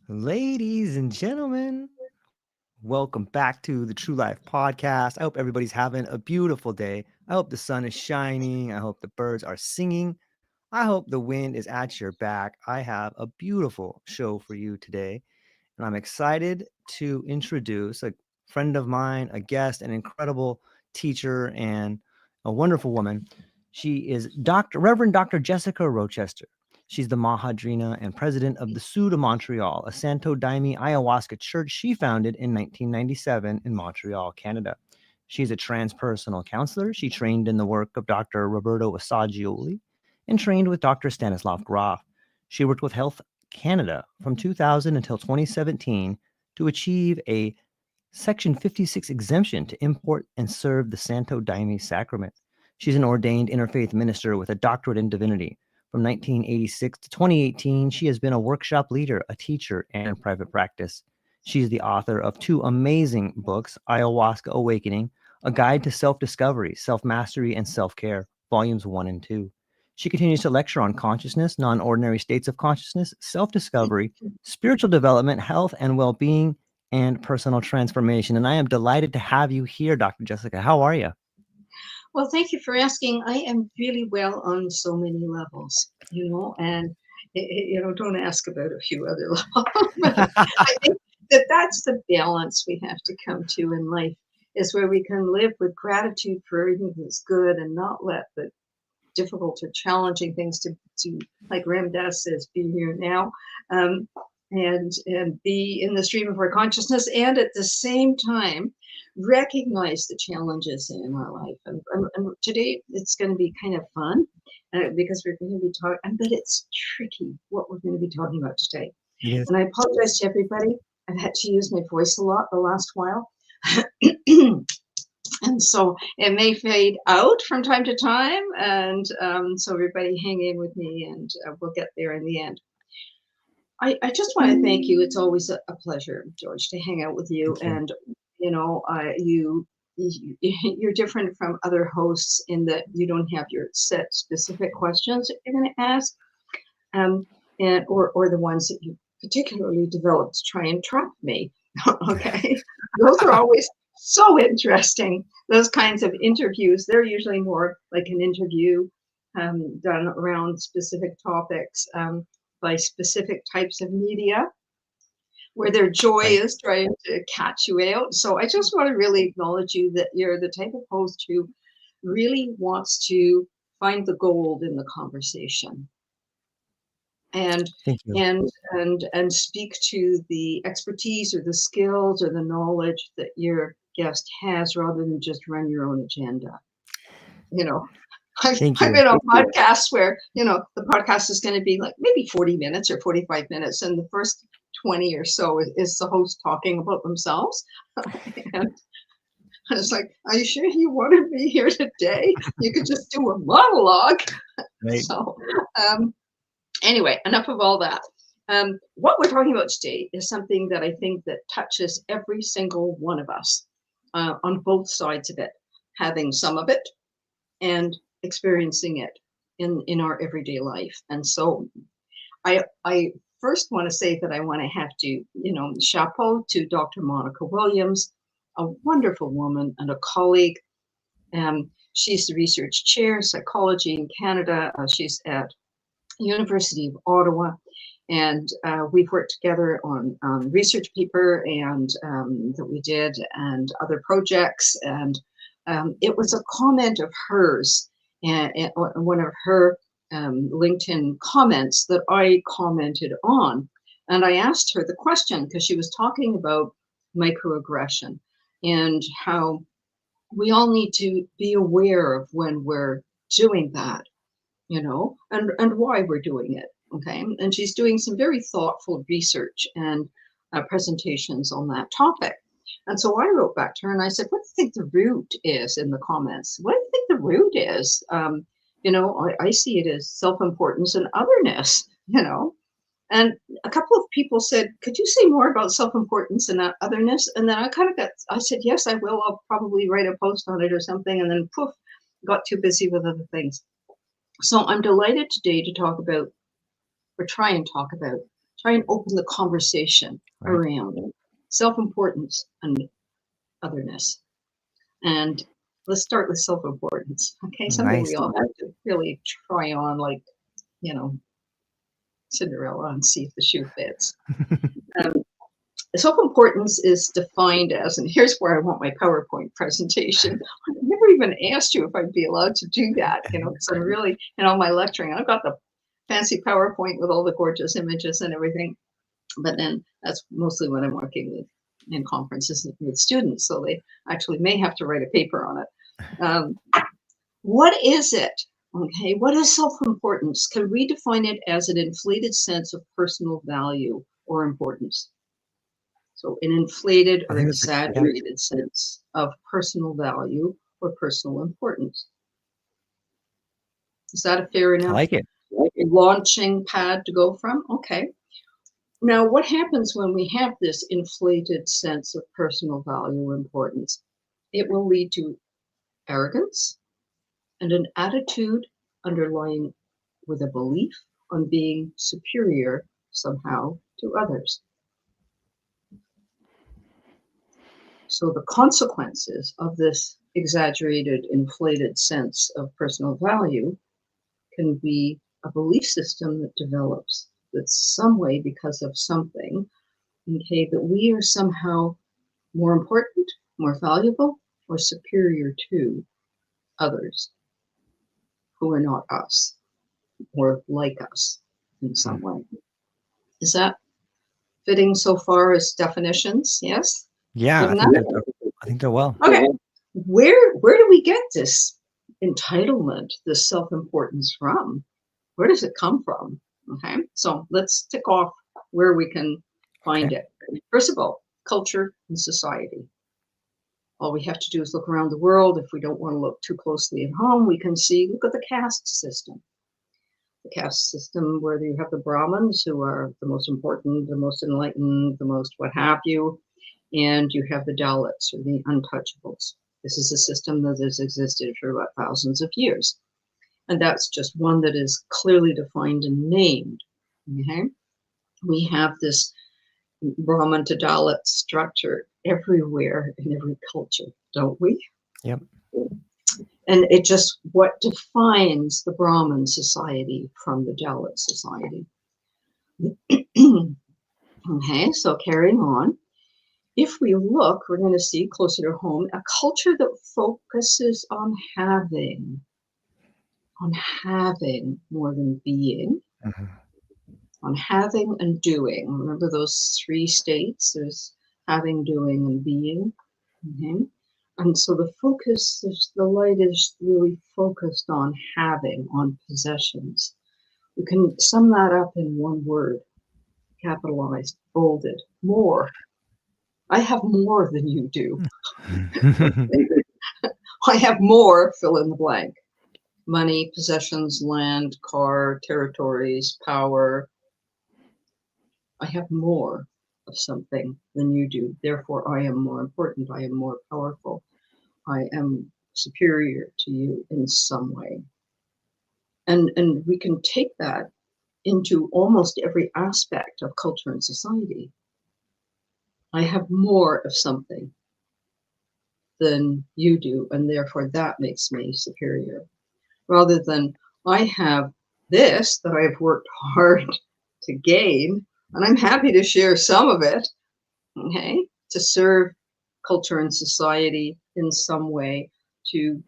Ladies and gentlemen, welcome back to the True Life Podcast. I hope everybody's having a beautiful day. I hope the sun is shining. I hope the birds are singing. I hope the wind is at your back. I have a beautiful show for you today, and I'm excited to introduce a friend of mine, a guest, an incredible teacher, and a wonderful woman. She is Reverend Dr. Jessica Rochester. She's the Madrinha and president of the Sud de Montreal, a Santo Daime Ayahuasca church she founded in 1997 in Montreal, Canada. She's a transpersonal counselor. She trained in the work of Dr. Roberto Assagioli and trained with Dr. Stanislav Grof. She worked with Health Canada from 2000 until 2017 to achieve a Section 56 exemption to import and serve the Santo Daime Sacrament. She's an ordained interfaith minister with a doctorate in divinity. From 1986 to 2018, she has been a workshop leader, a teacher, and in private practice. She's the author of two amazing books, Ayahuasca Awakening, A Guide to Self-Discovery, Self-Mastery, and Self-Care, Volumes 1 and 2. She continues to lecture on consciousness, non-ordinary states of consciousness, self-discovery, spiritual development, health and well-being, and personal transformation. And I am delighted to have you here, Dr. Jessica. How are you? Well, thank you for asking. I am really well on so many levels, and don't ask about a few other levels. But I think that's the balance we have to come to in life, is where we can live with gratitude for everything that's good and not let the difficult or challenging things to like Ramdas says, be here now, and be in the stream of our consciousness, and at the same time recognize the challenges in our life. And today it's going to be kind of fun because we're going to be talking, but it's tricky what we're going to be talking about today. Yes. And I apologize to everybody. I've had to use my voice a lot the last while. And so it may fade out from time to time. And so everybody hang in with me, and we'll get there in the end. I just want to thank you. It's always a pleasure, George, to hang out with you. And, you're different from other hosts in that you don't have your set specific questions that you're going to ask, or the ones that you particularly developed to try and trap me. Okay. Those are always so interesting. Those kinds of interviews, they're usually more like an interview done around specific topics by specific types of media, where their joy is trying to catch you out. So I just want to really acknowledge you that you're the type of host who really wants to find the gold in the conversation. And speak to the expertise or the skills or the knowledge that your guest has, rather than just run your own agenda. I've been on podcasts where, the podcast is going to be like maybe 40 minutes or 45 minutes. And the first 20 or so is the host talking about themselves. And I was like, are you sure you want to be here today? You could just do a monologue. Right. So anyway, enough of all that. What we're talking about today is something that I think that touches every single one of us on both sides of it, having some of it and experiencing it in our everyday life. And so I first want to say that I want to have to, chapeau to Dr. Monica Williams, a wonderful woman and a colleague. She's the research chair, psychology in Canada. She's at University of Ottawa. And we've worked together on research paper and that we did, and other projects. And it was a comment of hers, and one of her LinkedIn comments that I commented on. And I asked her the question because she was talking about microaggression and how we all need to be aware of when we're doing that, and why we're doing it. Okay. And she's doing some very thoughtful research and presentations on that topic. And so I wrote back to her and I said, what do you think the root is in the comments? What do you think the root is? I see it as self-importance and otherness, And a couple of people said, could you say more about self-importance and otherness? And then I said, yes, I will. I'll probably write a post on it or something. And then poof, got too busy with other things. So I'm delighted today to try and talk about try and open the conversation around self-importance and otherness. And let's start with self-importance. Okay, something we all have to really try on, like, you know, Cinderella, and see if the shoe fits. Self-importance is defined as, and here's where I want my PowerPoint presentation. I never even asked you if I'd be allowed to do that, you know, because I'm really, in all my lecturing, I've got the fancy PowerPoint with all the gorgeous images and everything. But then that's mostly when I'm working with in conferences with students, so they actually may have to write a paper on it. What is it? Okay, what is self-importance? Can we define it as an inflated sense of personal value or importance? So an inflated or exaggerated sense of personal value or personal importance. Is that a fair enough launching pad to go from? Okay. Now, what happens when we have this inflated sense of personal value or importance? It will lead to arrogance and an attitude underlying with a belief on being superior somehow to others. So the consequences of this exaggerated, inflated sense of personal value can be a belief system that develops that some way, because of something, okay, that we are somehow more important, more valuable, or superior to others who are not us or like us in some way. Is that fitting so far as definitions? Yes? Yeah, I think they're well. Okay. Where do we get this entitlement, this self-importance from? Where does it come from? Okay, so let's tick off where we can find it. First of all, culture and society. All we have to do is look around the world. If we don't want to look too closely at home, we can see, look at the caste system. The caste system where you have the Brahmins, who are the most important, the most enlightened, the most what have you, and you have the Dalits, or the untouchables. This is a system that has existed for about thousands of years. And that's just one that is clearly defined and named. Okay? We have this Brahman to Dalit structure everywhere in every culture, don't we? Yep. And it just, what defines the Brahmin society from the Dalit society? Okay, so carrying on. If we look, we're going to see closer to home, a culture that focuses on having more than being, on having and doing. Remember those three states? There's having, doing, and being. Okay? And so the focus, the light is really focused on having, on possessions. We can sum that up in one word, capitalized, bolded, more. I have more than you do. I have more, fill in the blank. Money, possessions, land, car, territories, power. I have more of something than you do. Therefore, I am more important. I am more powerful. I am superior to you in some way. And we can take that into almost every aspect of culture and society. I have more of something than you do, and therefore that makes me superior. Rather than, I have this that I've worked hard to gain, and I'm happy to share some of it, okay, to serve culture and society in some way, to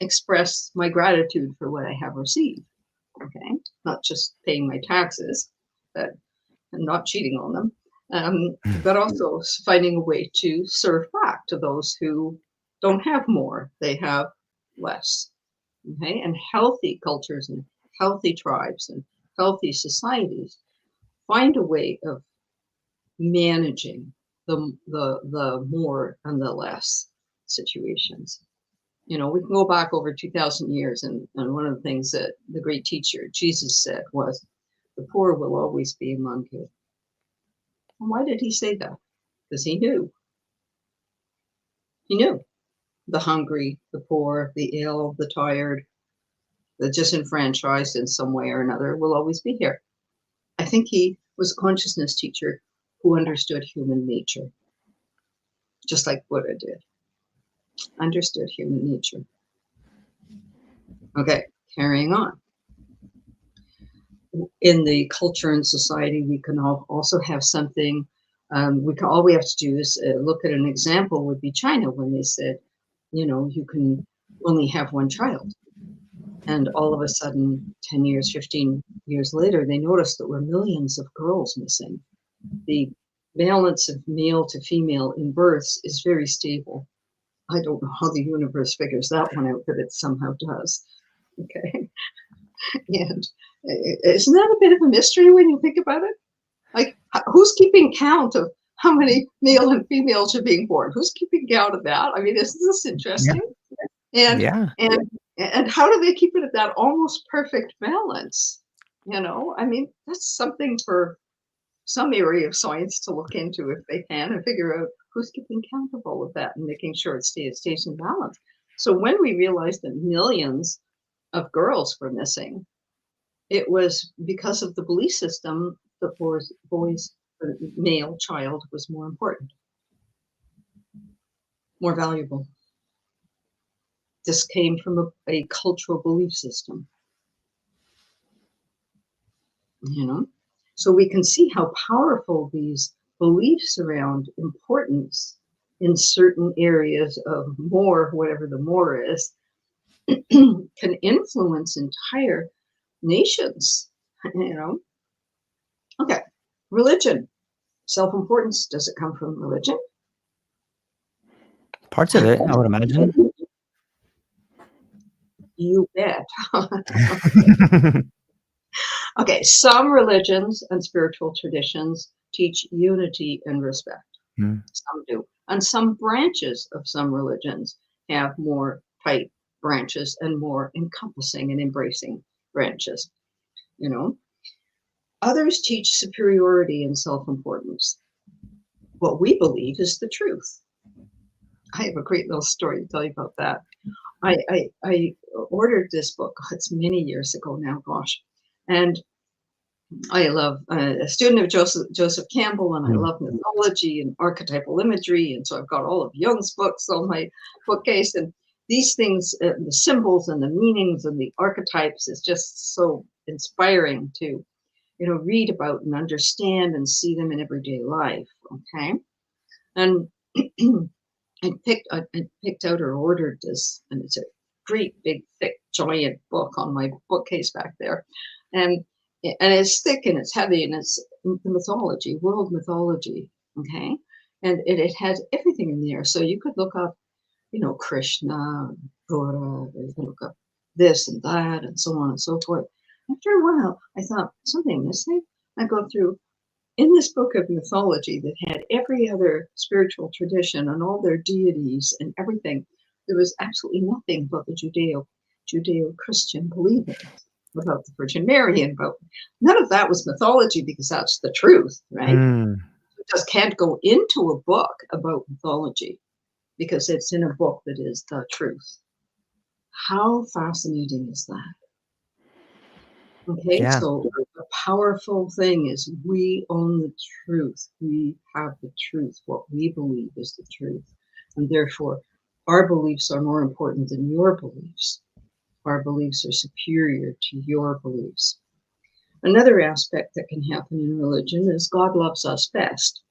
express my gratitude for what I have received, okay, not just paying my taxes, but and not cheating on them, but also finding a way to serve back to those who don't have more, they have less. Okay, and healthy cultures and healthy tribes and healthy societies find a way of managing the more and the less situations. You know, we can go back over 2,000 years, and one of the things that the great teacher Jesus said was, the poor will always be among you. And why did he say that? Because he knew. He knew the hungry, the poor, the ill, the tired, the disenfranchised in some way or another will always be here. I think he was a consciousness teacher who understood human nature, just like Buddha did. Understood human nature. Okay, carrying on. In the culture and society, we can also have something. All we have to do is look at an example. Would be China, when they said, you can only have one child, and all of a sudden, 10 years, 15 years later, they noticed that there were millions of girls missing. The balance of male to female in births is very stable. I don't know how the universe figures that one out, but it somehow does. Okay. And isn't that a bit of a mystery when you think about it? Like, who's keeping count of how many male and females are being born? Who's keeping count of that? I mean, isn't this interesting? Yeah. And how do they keep it at that almost perfect balance? I mean, that's something for some area of science to look into if they can, and figure out who's keeping count of all of that and making sure it stays in balance. So when we realized that millions of girls were missing, it was because of the belief system that boys, male child was more important, more valuable. This came from a cultural belief system, So we can see how powerful these beliefs around importance in certain areas of more, whatever the more is, can influence entire nations, Okay, religion, self-importance, does it come from religion? Parts of it, I would imagine. You bet. Okay, some religions and spiritual traditions teach unity and respect. Some do. And some branches of some religions have more tight branches and more encompassing and embracing branches, Others teach superiority and self-importance. What we believe is the truth. I have a great little story to tell you about that. I ordered this book. It's many years ago now, gosh. And I love a student of Joseph Campbell, and I love mythology and archetypal imagery. And so I've got all of Jung's books on my bookcase. And these things, the symbols and the meanings and the archetypes, is just so inspiring to, read about and understand and see them in everyday life. Okay. And I picked out or ordered this, and it's a great big thick giant book on my bookcase back there, and it's thick and it's heavy and it's mythology, world mythology. Okay, and it has everything in there, so you could look up, Krishna, Buddha, you can look up this and that and so on and so forth. After a while, I thought, something missing. I go through in this book of mythology that had every other spiritual tradition and all their deities and everything. There was absolutely nothing about the Judeo-Christian believers, about the Virgin Mary, and about none of that was mythology, because that's the truth, right? You just can't go into a book about mythology because it's in a book that is the truth. How fascinating is that? Okay, so the powerful thing is we own the truth. We have the truth. What we believe is the truth. And therefore, our beliefs are more important than your beliefs. Our beliefs are superior to your beliefs. Another aspect that can happen in religion is God loves us best.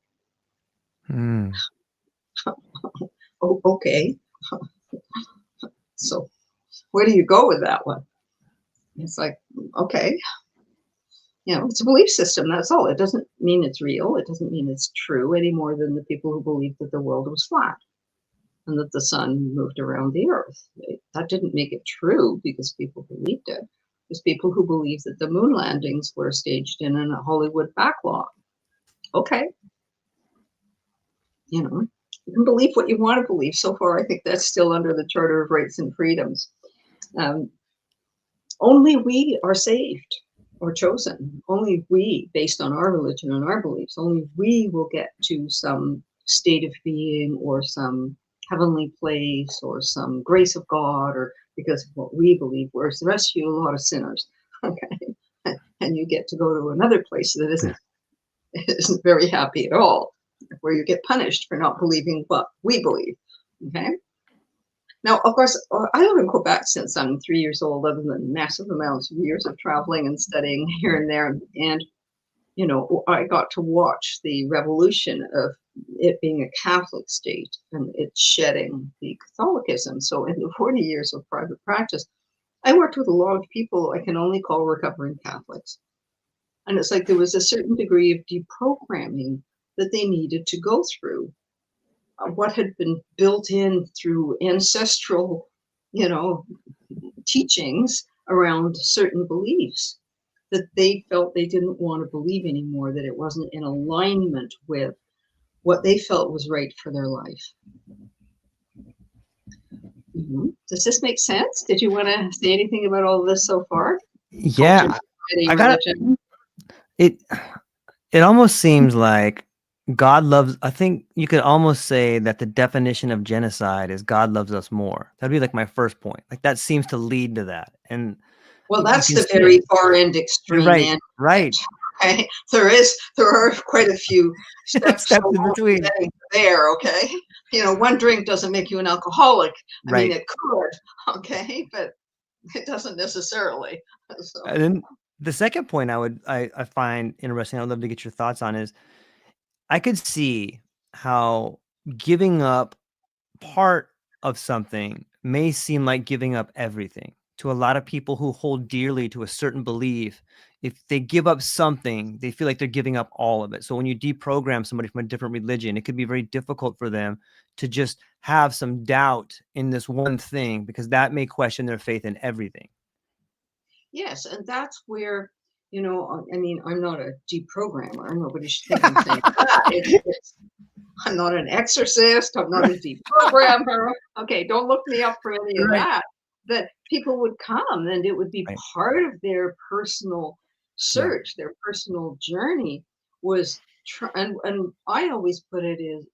Oh, okay. So where do you go with that one? It's like, okay, it's a belief system. That's all. It doesn't mean it's real. It doesn't mean it's true any more than the people who believed that the world was flat and that the sun moved around the earth. That didn't make it true because people believed it. There's people who believe that the moon landings were staged in a Hollywood backlog. Okay. You can believe what you want to believe. So far, I think that's still under the Charter of Rights and Freedoms. Only we are saved or chosen. Only we, based on our religion and our beliefs, only we will get to some state of being or some heavenly place or some grace of God, or because of what we believe, whereas the rest of you, a lot of sinners. Okay. And you get to go to another place that isn't isn't very happy at all, where you get punished for not believing what we believe. Okay. Now, of course, I live in Quebec since I'm 3 years old, other than massive amounts of years of traveling and studying here and there. And, you know, I got to watch the revolution of it being a Catholic state and it shedding the Catholicism. So in the 40 years of private practice, I worked with a lot of people I can only call recovering Catholics. And it's like there was a certain degree of deprogramming that they needed to go through. What had been built in through ancestral, you know, teachings around certain beliefs that they felt they didn't want to believe anymore, that it wasn't in alignment with what they felt was right for their life. Does this make sense? Did you want to say anything about all of this so far? Yeah, I got it. It almost seems like God loves, I think you could almost say that the definition of genocide is God loves us more. That'd be like my first point. Like that seems to lead to that. And well, that's the very far end extreme. Right, end. right. Okay. There are quite a few steps in between there. Okay. You know, one drink doesn't make you an alcoholic. I mean, it could. Okay. But it doesn't necessarily. So. And then the second point I find interesting, I'd love to get your thoughts on, is I could see how giving up part of something may seem like giving up everything. To a lot of people who hold dearly to a certain belief, if they give up something, they feel like they're giving up all of it. So when you deprogram somebody from a different religion, it could be very difficult for them to just have some doubt in this one thing, because that may question their faith in everything. Yes, and that's where, you know, I mean, I'm not a deprogrammer. Nobody should think I'm saying that. I'm not an exorcist. I'm not a deprogrammer. Okay, don't look me up for any of that. That people would come and it would be part of their personal search, their personal journey was, and I always put it is,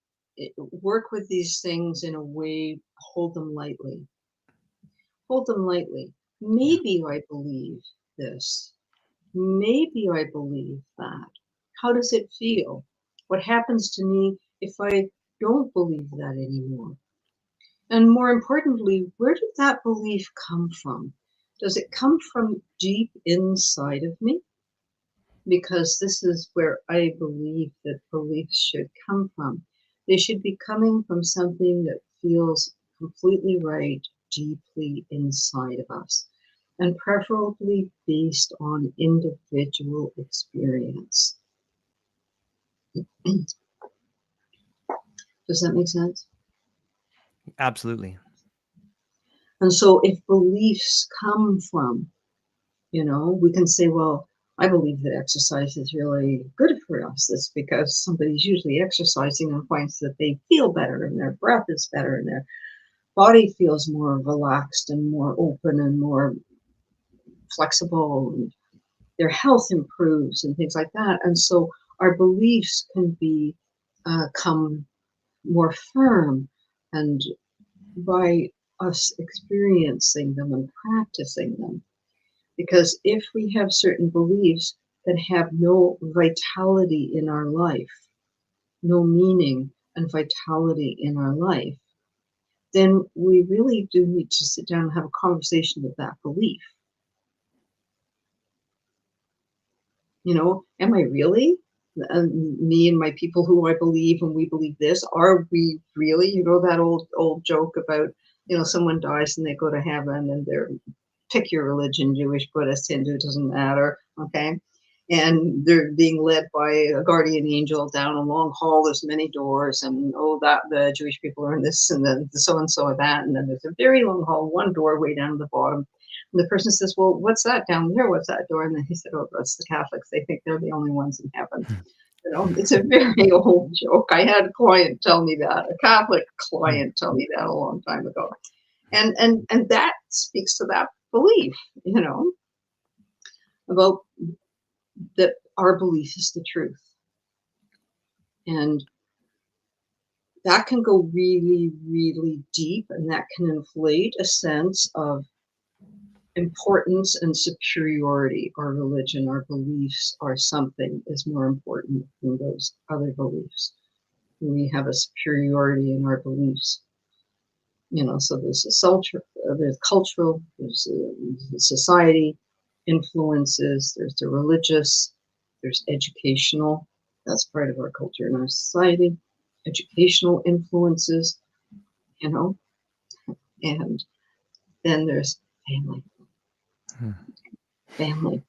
work with these things in a way, hold them lightly. Hold them lightly. Maybe I believe this. Maybe I believe that. How does it feel? What happens to me if I don't believe that anymore? And more importantly, where did that belief come from? Does it come from deep inside of me? Because this is where I believe that beliefs should come from. They should be coming from something that feels completely right, deeply inside of us, and preferably based on individual experience. Does that make sense? Absolutely. And so if beliefs come from, you know, we can say, well, I believe that exercise is really good for us. That's because somebody's usually exercising and finds that they feel better and their breath is better and their body feels more relaxed and more open and more flexible, and their health improves and things like that. And so our beliefs can become more firm, and by us experiencing them and practicing them. Because if we have certain beliefs that have no vitality in our life, no meaning and vitality in our life, then we really do need to sit down and have a conversation with that belief. You know, am I really? Me and my people who I believe, and we believe this, are we really? You know, that old joke about, you know, someone dies and they go to heaven and they're, pick your religion, Jewish, Buddhist, Hindu, doesn't matter, okay? And they're being led by a guardian angel down a long hall. There's many doors, and that the Jewish people are in this, and then the so-and-so are that, and then there's a very long hall, one door way down at the bottom. And the person says, well, what's that down there? What's that door? And then he said, oh, that's the Catholics. They think they're the only ones in heaven. You know, it's a very old joke. I had a client tell me that, a Catholic client tell me that a long time ago. And that speaks to that belief, you know, about that our belief is the truth. And that can go really, really deep, and that can inflate a sense of importance and superiority. Our religion, our beliefs are something is more important than those other beliefs. We have a superiority in our beliefs. So there's there's cultural, there's the society influences, there's the religious, there's educational. That's part of our culture and our society. Educational influences, and then there's family.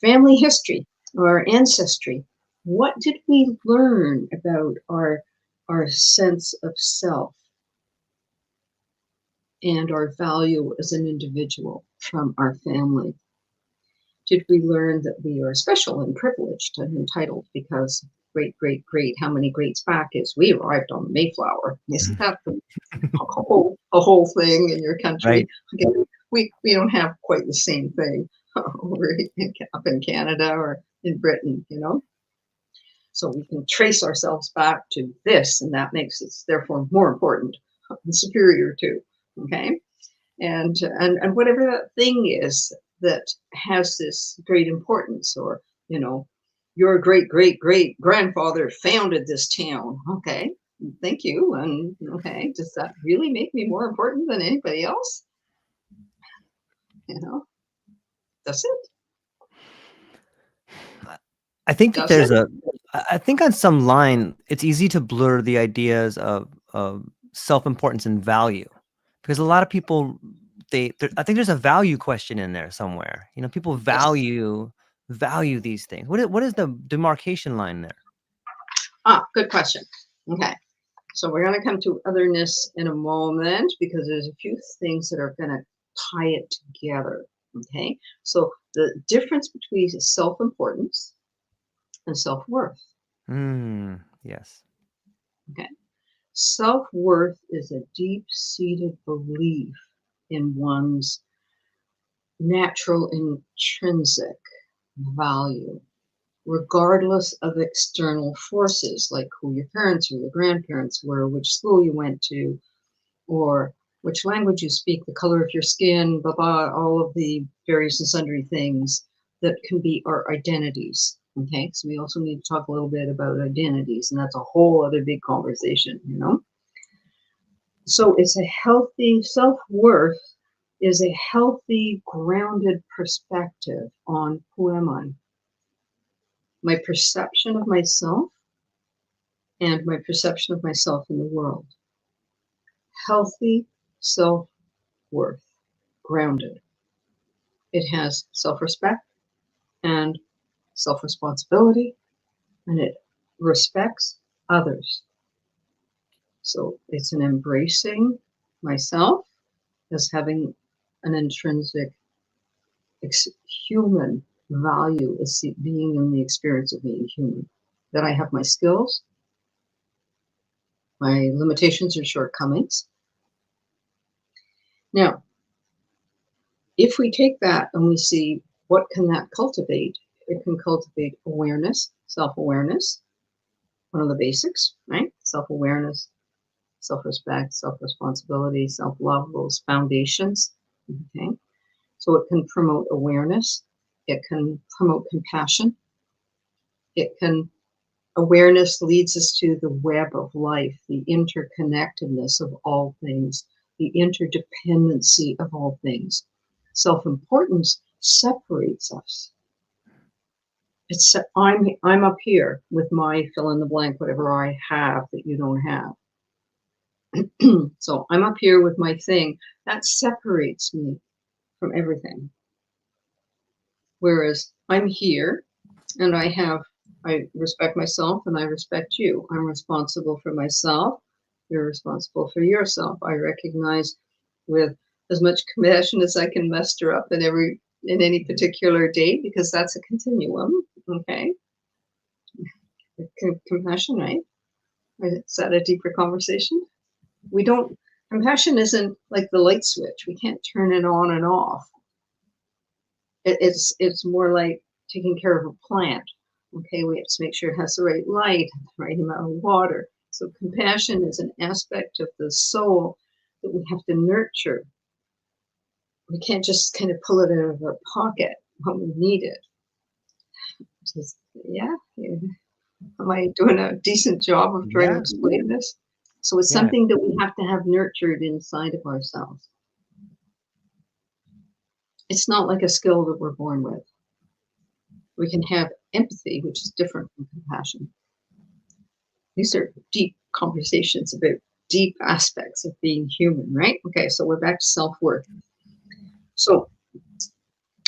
Family history or ancestry. What did we learn about our sense of self and our value as an individual from our family? Did we learn that we are special and privileged and entitled because great, how many greats back is we arrived on the Mayflower? Isn't that a whole thing in your country? Right. Again, we don't have quite the same thing over up in Canada or in Britain, So we can trace ourselves back to this, and that makes us therefore more important and superior to, okay? And whatever that thing is that has this great importance, or your great grandfather founded this town. Okay, thank you. And okay, does that really make me more important than anybody else? That's it. I think that I think on some line, it's easy to blur the ideas of self-importance and value, because a lot of people, I think there's a value question in there somewhere. People value these things. What is the demarcation line there? Good question. Okay. So we're going to come to otherness in a moment, because there's a few things that are going to tie it together. Okay. So the difference between self-importance and self-worth. Yes. Okay. Self-worth is a deep-seated belief in one's natural intrinsic value, regardless of external forces, like who your parents or your grandparents were, which school you went to, or which language you speak, the color of your skin, blah, blah, all of the various and sundry things that can be our identities. Okay, so we also need to talk a little bit about identities, and that's a whole other big conversation, So it's a healthy self-worth is a healthy, grounded perspective on who am I, my perception of myself, and my perception of myself in the world. Healthy self-worth, grounded. It has self-respect and self-responsibility, and it respects others. So it's an embracing myself as having an intrinsic human value, as being in the experience of being human, that I have my skills, my limitations or shortcomings. Now, if we take that and we see what can that cultivate, it can cultivate awareness, self-awareness, one of the basics, right? Self-awareness, self-respect, self-responsibility, self-love, those foundations, okay? So it can promote awareness, it can promote compassion, awareness leads us to the web of life, the interconnectedness of all things, the interdependency of all things. Self-importance separates us. It's I'm up here with my fill in the blank, whatever I have that you don't have. So I'm up here with my thing. That separates me from everything. Whereas I'm here and I respect myself and I respect you. I'm responsible for myself. You're responsible for yourself. I recognize with as much compassion as I can muster up in any particular day, because that's a continuum. Okay. Compassion, right? Is that a deeper conversation? Compassion isn't like the light switch. We can't turn it on and off. It's more like taking care of a plant. Okay, we have to make sure it has the right light, the right amount of water. So compassion is an aspect of the soul that we have to nurture. we can't just kind of pull it out of our pocket when we need it. Just, yeah. Am I doing a decent job of trying to explain this? So it's something that we have to have nurtured inside of ourselves. It's not like a skill that we're born with. We can have empathy, which is different from compassion. These are deep conversations about deep aspects of being human, right? Okay, so we're back to self-worth. So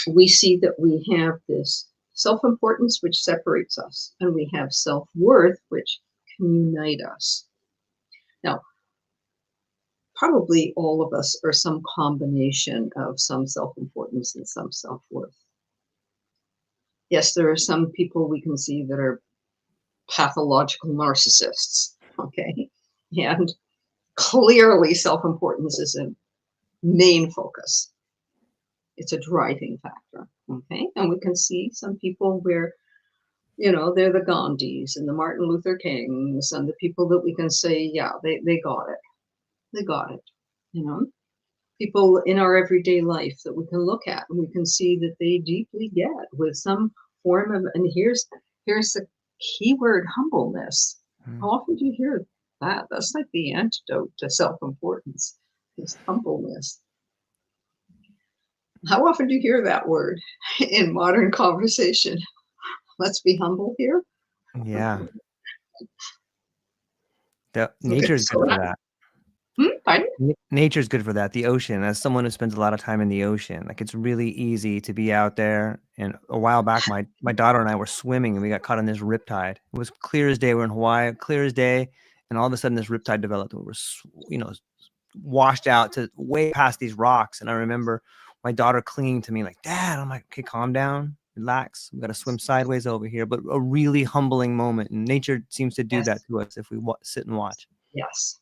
we see that we have this self-importance, which separates us, and we have self-worth, which can unite us. Now, probably all of us are some combination of some self-importance and some self-worth. Yes, there are some people we can see that are pathological narcissists, okay? And clearly self-importance is a main focus. It's a driving factor, okay? And we can see some people where, you know, they're the Gandhis and the Martin Luther Kings and the people that we can say, yeah, they got it. They got it, you know? People in our everyday life that we can look at and we can see that they deeply get with some form of, and here's the key word, humbleness. How often do you hear that? That's like the antidote to self-importance, is humbleness. How often do you hear that word in modern conversation? Let's be humble here. Yeah. Nature's good for that. Pardon? Nature's good for that. The ocean, as someone who spends a lot of time in the ocean, like it's really easy to be out there. And a while back, my daughter and I were swimming and we got caught in this riptide. It was clear as day. We're in Hawaii, clear as day. And all of a sudden this riptide developed. We were, you know, washed out to way past these rocks. And I remember my daughter clinging to me like, Dad. I'm like, okay, calm down, relax. We got to swim sideways over here. But a really humbling moment. And nature seems to do that to us if we sit and watch. Yes.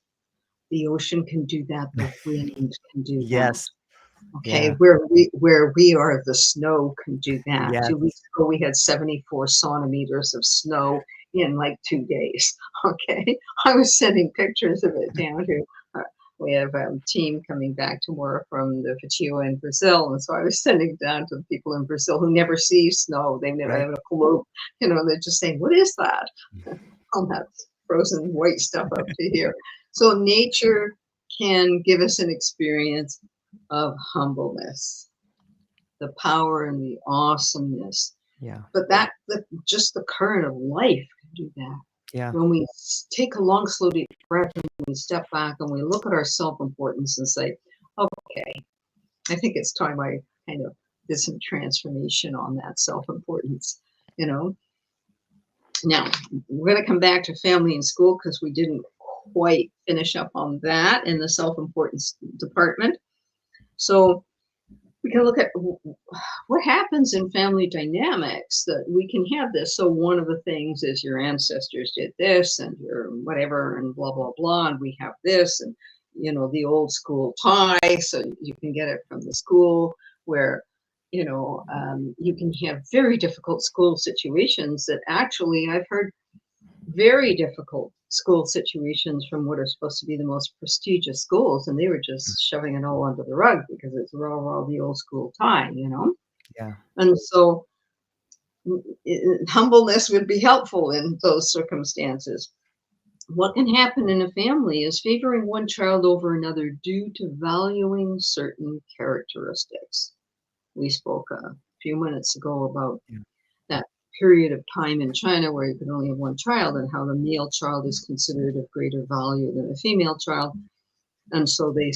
The ocean can do that. The wind can do Yes. that. Okay, yeah. where we are, the snow can do that. Yes. 2 weeks ago, we had 74 centimeters of snow in like 2 days. Okay, I was sending pictures of it down to. We have a team coming back tomorrow from the Fatua in Brazil, and so I was sending down to the people in Brazil who never see snow. They never have a clue. You know, they're just saying, "What is that?" All that frozen white stuff up to here. So nature can give us an experience of humbleness, the power and the awesomeness. Yeah. But just the current of life can do that. Yeah. When we take a long, slow, deep breath and we step back and we look at our self-importance and say, okay, I think it's time I kind of did some transformation on that self-importance, you know. Now, we're going to come back to family and school because we didn't quite finish up on that in the self-importance department. So we can look at what happens in family dynamics that we can have this. So one of the things is your ancestors did this and your whatever and blah, blah, blah. And we have this and, you know, the old school tie. So you can get it from the school where, you know, you can have very difficult school situations that actually I've heard very difficult school situations from what are supposed to be the most prestigious schools, and they were just shoving it all under the rug because it's raw the old school tie, you know. Yeah. And so humbleness would be helpful in those circumstances. What can happen in a family is favoring one child over another due to valuing certain characteristics. We spoke a few minutes ago about that period of time in China where you could only have one child and how the male child is considered of greater value than a female child. And so they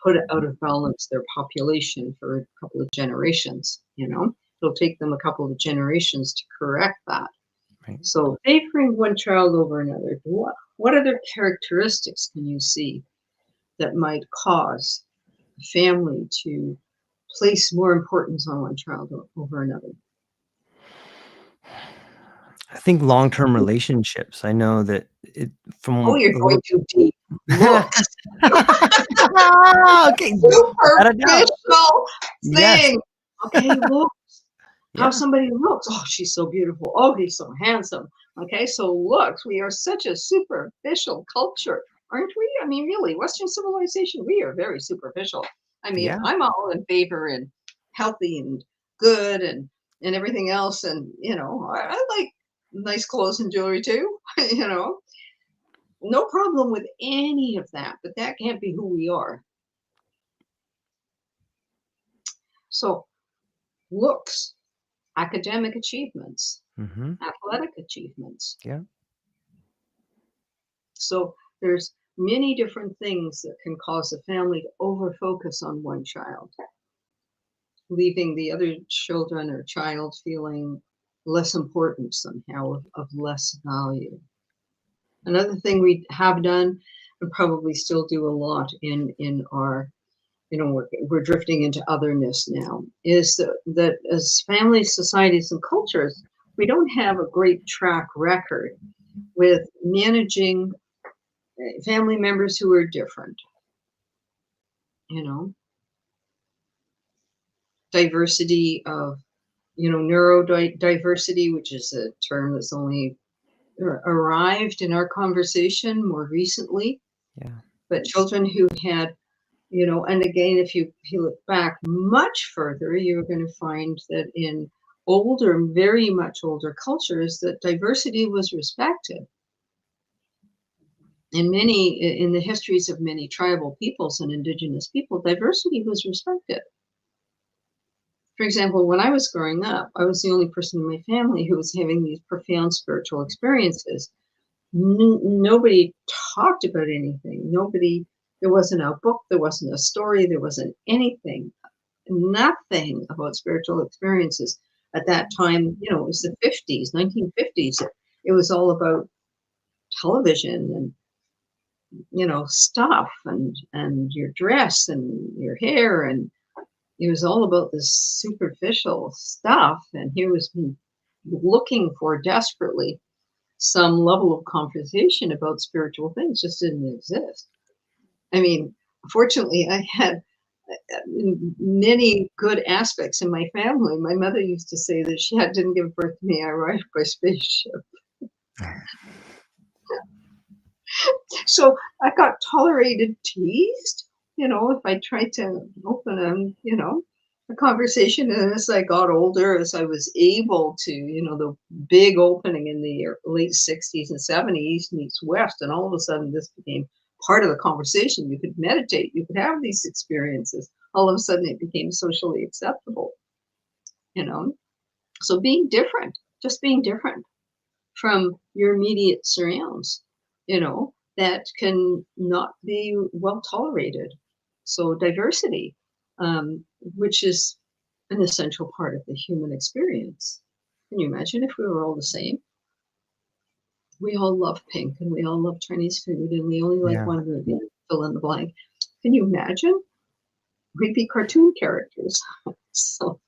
put out of balance their population for a couple of generations, you know. It'll take them a couple of generations to correct that. Right. So favoring one child over another, what other characteristics can you see that might cause a family to place more importance on one child over another? I think long-term relationships. I know that from. Oh, you're going too deep. Looks. Okay. Superficial thing. Yes. Okay, looks. How somebody looks. Oh, she's so beautiful. Oh, he's so handsome. Okay, so looks. We are such a superficial culture, aren't we? I mean, really, Western civilization, we are very superficial. I mean, Yeah. I'm all in favor and healthy and good and everything else. And, I like nice clothes and jewelry too, no problem with any of that, but that can't be who we are. So looks, academic achievements, Mm-hmm. athletic achievements. Yeah. So there's many different things that can cause a family to over-focus on one child, leaving the other children or child feeling less important somehow, of less value. Another thing we have done and probably still do a lot in our, we're drifting into otherness now, is that as families, societies, and cultures, we don't have a great track record with managing family members who are different, diversity of, neurodiversity, which is a term that's only arrived in our conversation more recently. Yeah. But children who had, and again, if you look back much further, you're going to find that in older, very much older cultures, that diversity was respected. In the histories of many tribal peoples and indigenous people, diversity was respected. For example, when I was growing up, I was the only person in my family who was having these profound spiritual experiences. Nobody talked about anything. There wasn't a book, there wasn't a story, there wasn't anything, nothing about spiritual experiences at that time. It was the 50s, 1950s. It was all about television and, stuff and your dress and your hair. And it was all about this superficial stuff. And here was me looking for desperately some level of conversation about spiritual things. Just didn't exist. I mean, fortunately, I had many good aspects in my family. My mother used to say that she didn't give birth to me, I arrived by spaceship. So I got tolerated, teased, if I tried to open a conversation. And as I got older, as I was able to, the big opening in the late 60s and 70s meets West, and all of a sudden this became part of the conversation. You could meditate, you could have these experiences. All of a sudden it became socially acceptable, So being different, just being different from your immediate surrounds, that can not be well tolerated. So diversity, which is an essential part of the human experience. Can you imagine if we were all the same? We all love pink and we all love Chinese food and we only like one movie, fill in the blank. Can you imagine? We'd be cartoon characters. So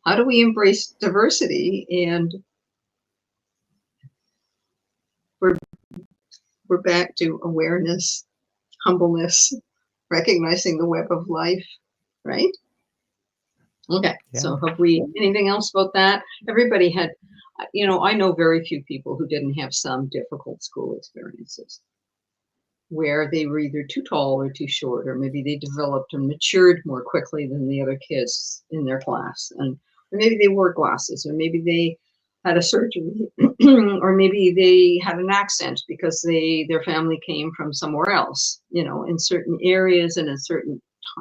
how do we embrace diversity? And we're back to awareness, humbleness, recognizing the web of life, right? Okay, so have we anything else about that? Everybody had, I know very few people who didn't have some difficult school experiences where they were either too tall or too short, or maybe they developed and matured more quickly than the other kids in their class. And or maybe they wore glasses, or maybe they had a surgery, or maybe they had an accent because their family came from somewhere else. In certain areas and in certain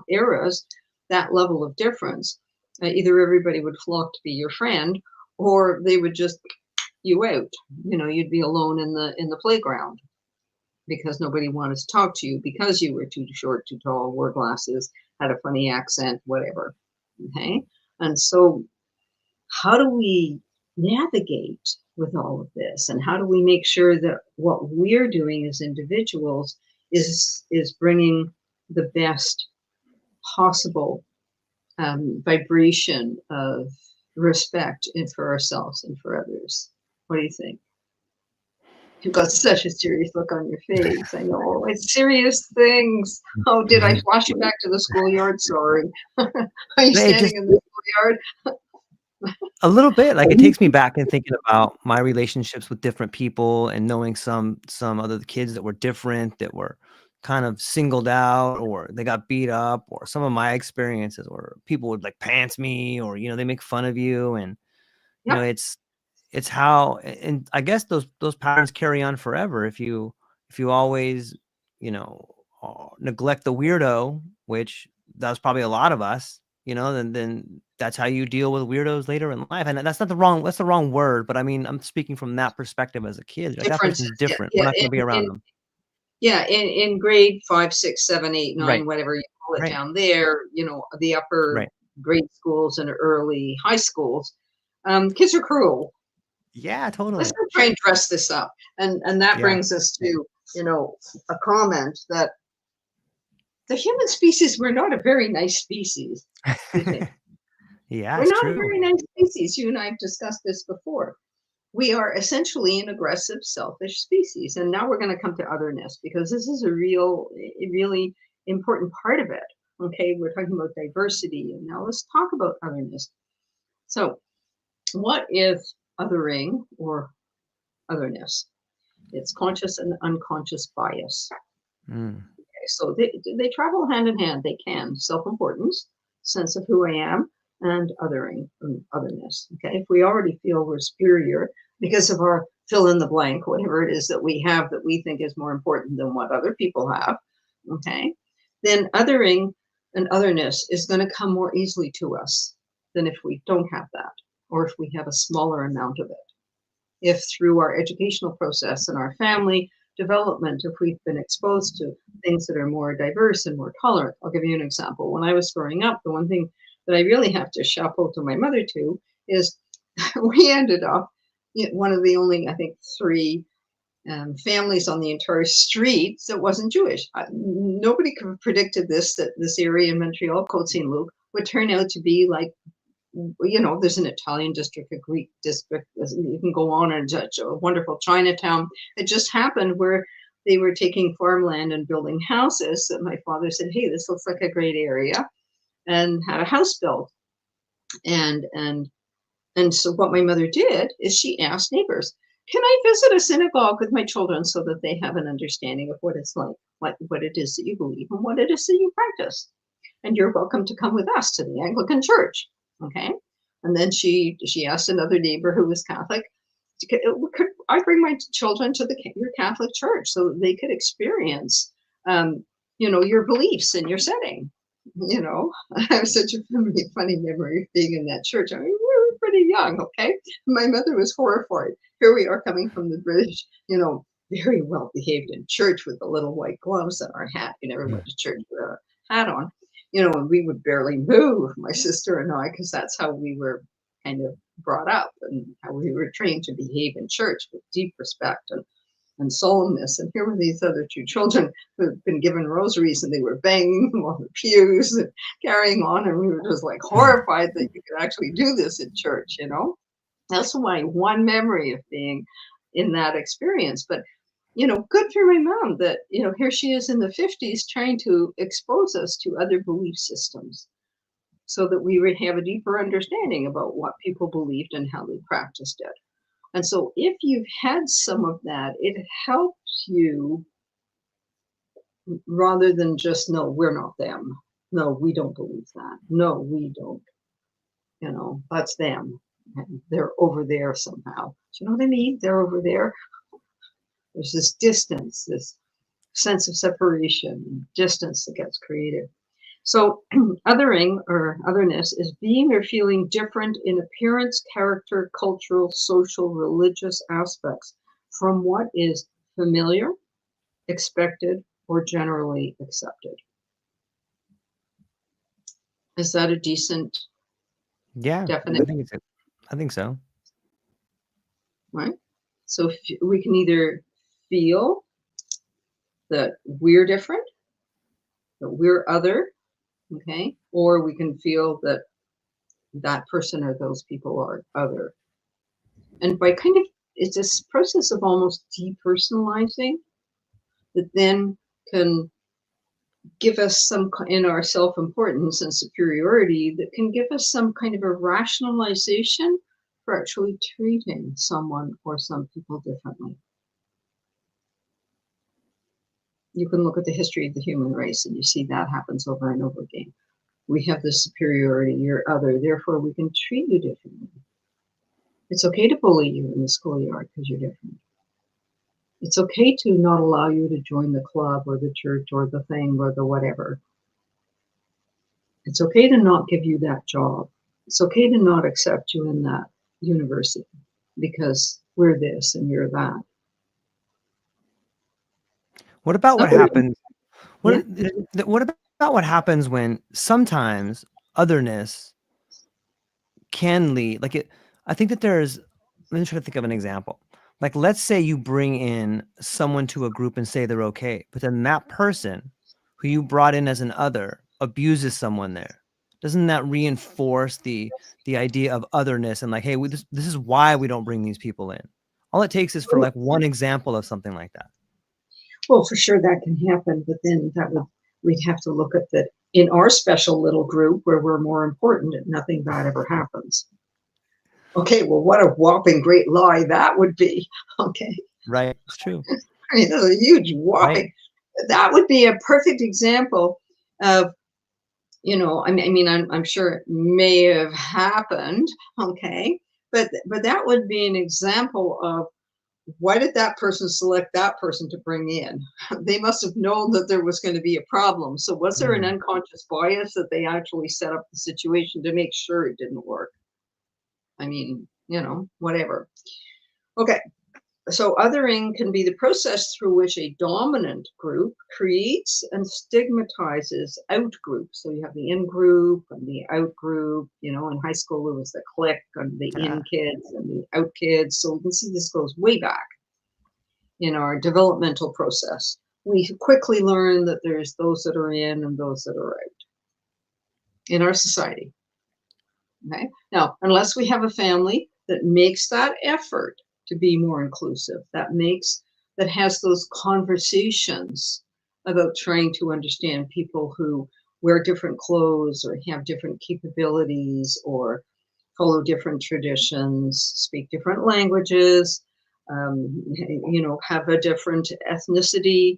eras, that level of difference, either everybody would flock to be your friend, or they would just you out. You'd be alone in the playground because nobody wanted to talk to you because you were too short, too tall, wore glasses, had a funny accent, whatever. Okay, and so how do we navigate with all of this, and how do we make sure that what we're doing as individuals is bringing the best possible vibration of respect for ourselves and for others? What do you think? You've got such a serious look on your face. I know it's serious things. Oh, did I flash you back to the schoolyard? Sorry. Are you standing in the schoolyard? A little bit. Like it takes me back and thinking about my relationships with different people and knowing some other kids that were different, that were kind of singled out, or they got beat up, or some of my experiences, or people would like pants me, or they make fun of you, and Yep. it's how, and I guess those patterns carry on forever if you always neglect the weirdo, which that's probably a lot of us, then that's how you deal with weirdos later in life. And that's the wrong word, but I mean, I'm speaking from that perspective as a kid. Like, that person's Differences. different. We're Yeah. not going to be around them. In grade 5, 6, 7, 8, 9, Right. whatever you call it Right. down there, the upper Right. grade schools and early high schools, kids are cruel. Yeah, totally. Let's not try and dress this up. And that brings us to, a comment that the human species, we're not a very nice species. Yeah, We're it's not true. a very nice species. You and I have discussed this before. We are essentially an aggressive, selfish species. And now we're going to come to otherness, because this is a really important part of it. Okay, we're talking about diversity, and now let's talk about otherness. So, what is othering or otherness? It's conscious and unconscious bias. Mm. Okay, so they travel hand in hand. They can. Self-importance, sense of who I am, and othering, otherness. Okay, if we already feel we're superior because of our fill in the blank, whatever it is that we have that we think is more important than what other people have, okay, then othering and otherness is going to come more easily to us than if we don't have that, or if we have a smaller amount of it. If through our educational process and our family development, if we've been exposed to things that are more diverse and more tolerant. I'll give you an example. When I was growing up, the one thing that I really have to chapeau to my mother to is we ended up one of the only, I think, 3 families on the entire street that wasn't Jewish. Nobody could have predicted that this area in Montreal, Côte Saint-Luc, would turn out to be like, there's an Italian district, a Greek district, you can go on, and such a wonderful Chinatown. It just happened where they were taking farmland and building houses, that my father said, hey, this looks like a great area, and had a house built. And so what my mother did is she asked neighbors, can I visit a synagogue with my children so that they have an understanding of what it's like, what it is that you believe and what it is that you practice? And you're welcome to come with us to the Anglican Church. Okay. And then she asked another neighbor who was Catholic, could I bring my children to your Catholic church so that they could experience, your beliefs in your setting? I have such a funny memory of being in that church. I mean, we were pretty young, okay? My mother was horrified. Here we are coming from the British, very well behaved in church with the little white gloves and our hat. You never went to church with a hat on, and we would barely move, my sister and I, because that's how we were kind of brought up and how we were trained to behave in church with deep respect and solemnness. And here were these other 2 children who had been given rosaries, and they were banging them on the pews and carrying on. And we were just like horrified that you could actually do this in church, That's my one memory of being in that experience. But, good for my mom that, here she is in the 50s trying to expose us to other belief systems so that we would have a deeper understanding about what people believed and how they practiced it. And so if you've had some of that, it helps you, rather than just, no, we're not them. No, we don't believe that. No, we don't. That's them. And they're over there somehow. Do you know what I mean? They're over there. There's this distance, this sense of separation, distance that gets created. So othering or otherness is being or feeling different in appearance, character, cultural, social, religious aspects from what is familiar, expected, or generally accepted. Is that a decent definition? I think so. Right? So we can either feel that we're different, that we're other, okay, or we can feel that that person or those people are other. And by it's this process of almost depersonalizing that then can give us some, in our self-importance and superiority, that can give us some kind of a rationalization for actually treating someone or some people differently. you can look at the history of the human race and you see that happens over and over again. We have this superiority, you're other, therefore we can treat you differently. It's okay to bully you in the schoolyard because you're different. It's okay to not allow you to join the club or the church or the thing or the whatever. It's okay to not give you that job. It's okay to not accept you in that university because we're this and you're that. What about what happens? Yeah. What about what happens when sometimes otherness can lead? Like it, I think that there's. Let me try to think of an example. Like, let's say you bring in someone to a group and say they're okay, but then that person who you brought in as an other abuses someone there. Doesn't that reinforce the idea of otherness and like, hey, this is why we don't bring these people in? All it takes is for like one example of something like that. Well, for sure that can happen, but then we'd have to look at that in our special little group where we're more important and nothing bad ever happens. Okay, well, what a whopping great lie that would be. Okay. Right, it's true. I mean, that's a huge whopping. Right. That would be a perfect example of, I mean, I'm sure it may have happened, okay, but that would be an example of why did that person select that person to bring in? They must have known that there was going to be a problem. So was there an unconscious bias that they actually set up the situation to make sure it didn't work? I mean, whatever. Okay. So othering can be the process through which a dominant group creates and stigmatizes out groups. So you have the in group and the out group. In high school, it was the clique and the in kids and the out kids. So we can see this goes way back in our developmental process. We quickly learn that there's those that are in and those that are out in our society. Okay. Now, unless we have a family that makes that effort to be more inclusive, that has those conversations about trying to understand people who wear different clothes or have different capabilities or follow different traditions, speak different languages, have a different ethnicity.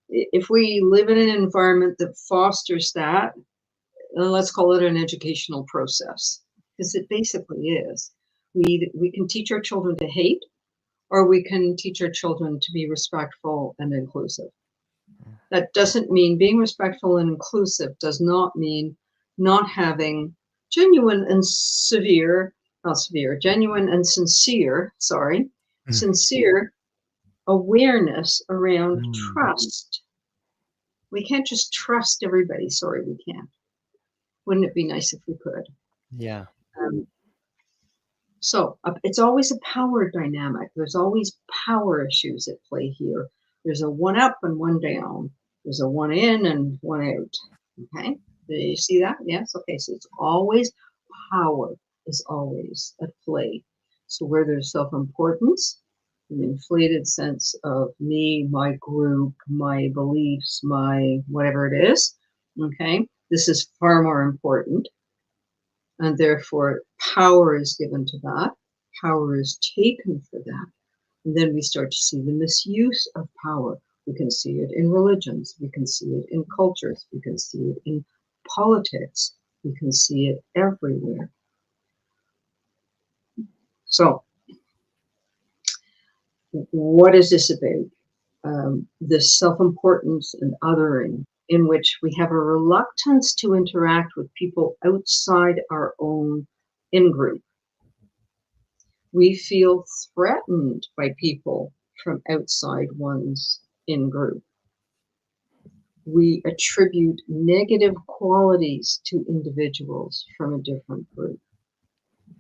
If we live in an environment that fosters that, let's call it an educational process, because it basically is. We can teach our children to hate, or we can teach our children to be respectful and inclusive. That doesn't mean being respectful and inclusive does not mean not having genuine and sincere awareness around trust. We can't just trust everybody. Sorry, we can't. Wouldn't it be nice if we could? Yeah. So it's always a power dynamic. There's always power issues at play here. There's a one up and one down. There's a one in and one out. Okay. Do you see that? Yes. Okay. So it's always power is always at play. So where there's self-importance, an inflated sense of me, my group, my beliefs, my whatever it is. Okay. This is far more important. And therefore, power is given to that. Power is taken for that. And then we start to see the misuse of power. We can see it in religions. We can see it in cultures. We can see it in politics. We can see it everywhere. So, what is this about? This self-importance and othering, in which we have a reluctance to interact with people outside our own in-group. We feel threatened by people from outside one's in-group. We attribute negative qualities to individuals from a different group,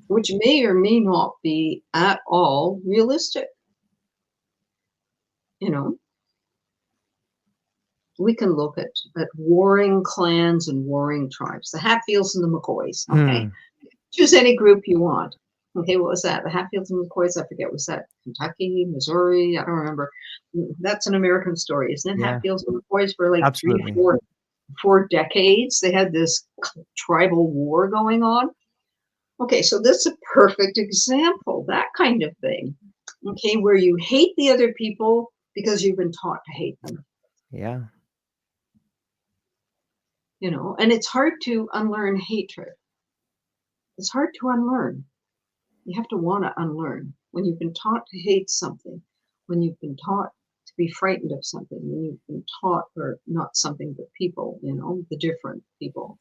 which may or may not be at all realistic. We can look at warring clans and warring tribes, the Hatfields and the McCoys. Okay, choose any group you want. Okay, what was that? The Hatfields and McCoys. I forget. Was that Kentucky, Missouri? I don't remember. That's an American story, isn't it? Yeah. Hatfields and McCoys for like Absolutely. 4 decades. They had this tribal war going on. Okay, so that's a perfect example. That kind of thing. Okay, where you hate the other people because you've been taught to hate them. Yeah. You know, and it's hard to unlearn hatred. It's hard to unlearn. You have to want to unlearn. When you've been taught to hate something, when you've been taught to be frightened of something, when you've been taught, or not something, but people, you know, the different people,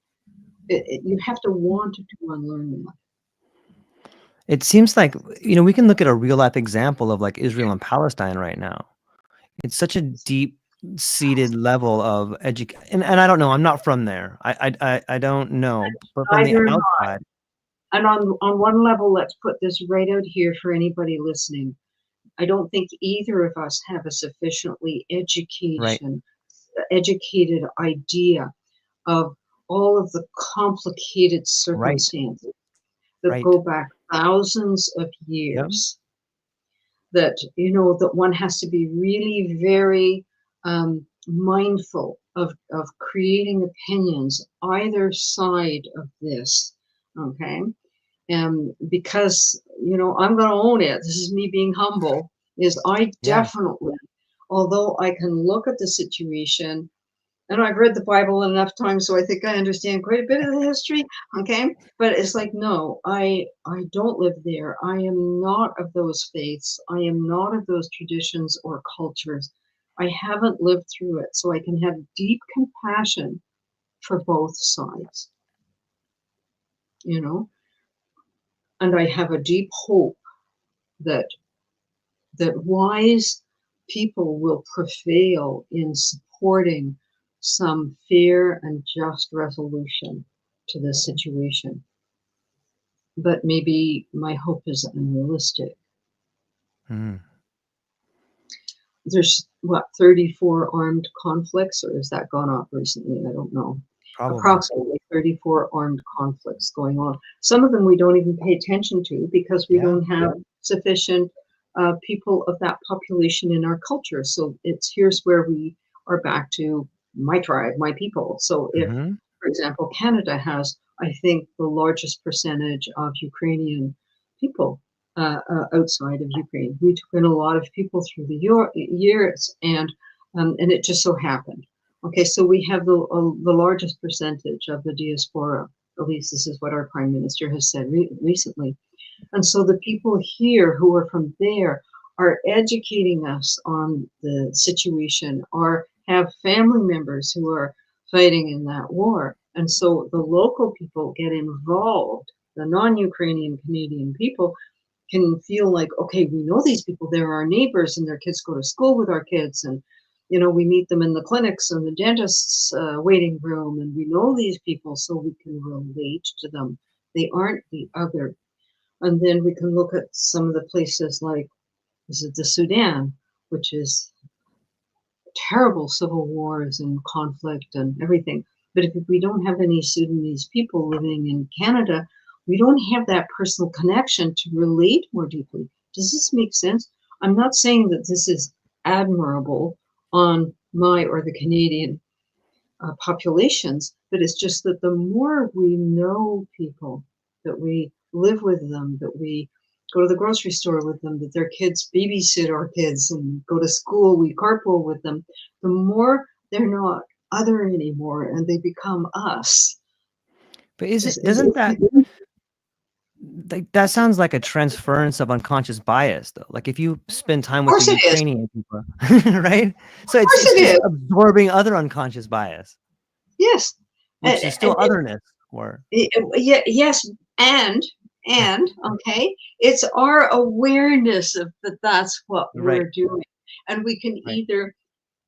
you have to want to unlearn that. It seems like, you know, we can look at a real life example of like Israel and Palestine right now. It's such a deep seated level of education. And I don't know, I'm not from there. I don't know, but from the Neither am I. outside. And on one level, let's put this right out here for anybody listening. I don't think either of us have a sufficiently educated idea of all of the complicated circumstances that go back thousands of years. That, you know, that one has to be really very mindful of creating opinions either side of this, okay? Because, you know, I'm going to own it. This is me being humble. Is I definitely, although I can look at the situation, and I've read the Bible enough times, so I think I understand quite a bit of the history, okay? But it's like, no, I don't live there. I am not of those faiths. I am not of those traditions or cultures. I haven't lived through it, so I can have deep compassion for both sides, you know? And I have a deep hope that wise people will prevail in supporting some fair and just resolution to this situation. But maybe my hope is unrealistic. There's, what, 34 armed conflicts, or has that gone up recently? I don't know. Probably. Approximately 34 armed conflicts going on. Some of them we don't even pay attention to because we don't have sufficient people of that population in our culture. So here's where we are back to my tribe, my people. So if, for example, Canada has, I think, the largest percentage of Ukrainian people outside of Ukraine. We took in a lot of people through the years, and it just so happened. Okay, so we have the largest percentage of the diaspora. At least this is what our Prime Minister has said recently. And so the people here who are from there are educating us on the situation, or have family members who are fighting in that war. And so the local people get involved, the non-Ukrainian Canadian people can feel like, okay, we know these people, they're our neighbors, and their kids go to school with our kids, and you know, we meet them in the clinics and the dentist's waiting room, and we know these people, so we can relate to them. They aren't the other. And then we can look at some of the places like, is it the Sudan, which is terrible civil wars and conflict and everything. But if we don't have any Sudanese people living in Canada, we don't have that personal connection to relate more deeply. Does this make sense? I'm not saying that this is admirable on my or the Canadian populations, but it's just that the more we know people, that we live with them, that we go to the grocery store with them, that their kids babysit our kids and go to school, we carpool with them, the more they're not other anymore and they become us. But doesn't that, like, that sounds like a transference of unconscious bias, though? Like if you spend time with the Ukrainian people, right? So it's just absorbing other unconscious bias. Yes. Which is still otherness. Or yes, and okay, it's our awareness of that's what we're doing, and we can either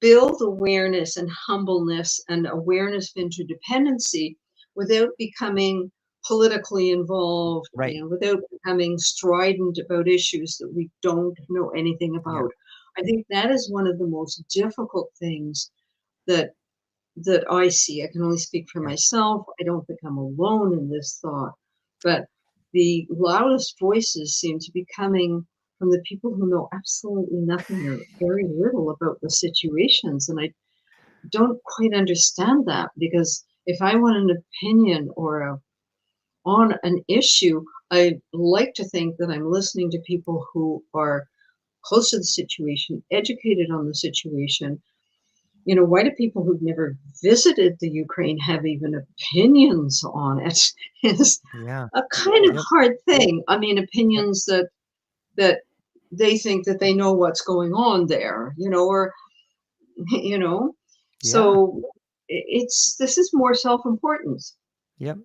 build awareness and humbleness and awareness of interdependency without becoming politically involved, you know, without becoming strident about issues that we don't know anything about. I think that is one of the most difficult things that I see. I can only speak for myself. I don't think I'm alone in this thought, but the loudest voices seem to be coming from the people who know absolutely nothing or very little about the situations. And I don't quite understand that, because if I want an opinion or on an issue, I like to think that I'm listening to people who are close to the situation, educated on the situation. You know, why do people who've never visited the Ukraine have even opinions on it? Is Yeah. a kind of Yep. hard thing. I mean, opinions that they think that they know what's going on there, you know, or you know. Yeah. So this is more self-importance. Yep.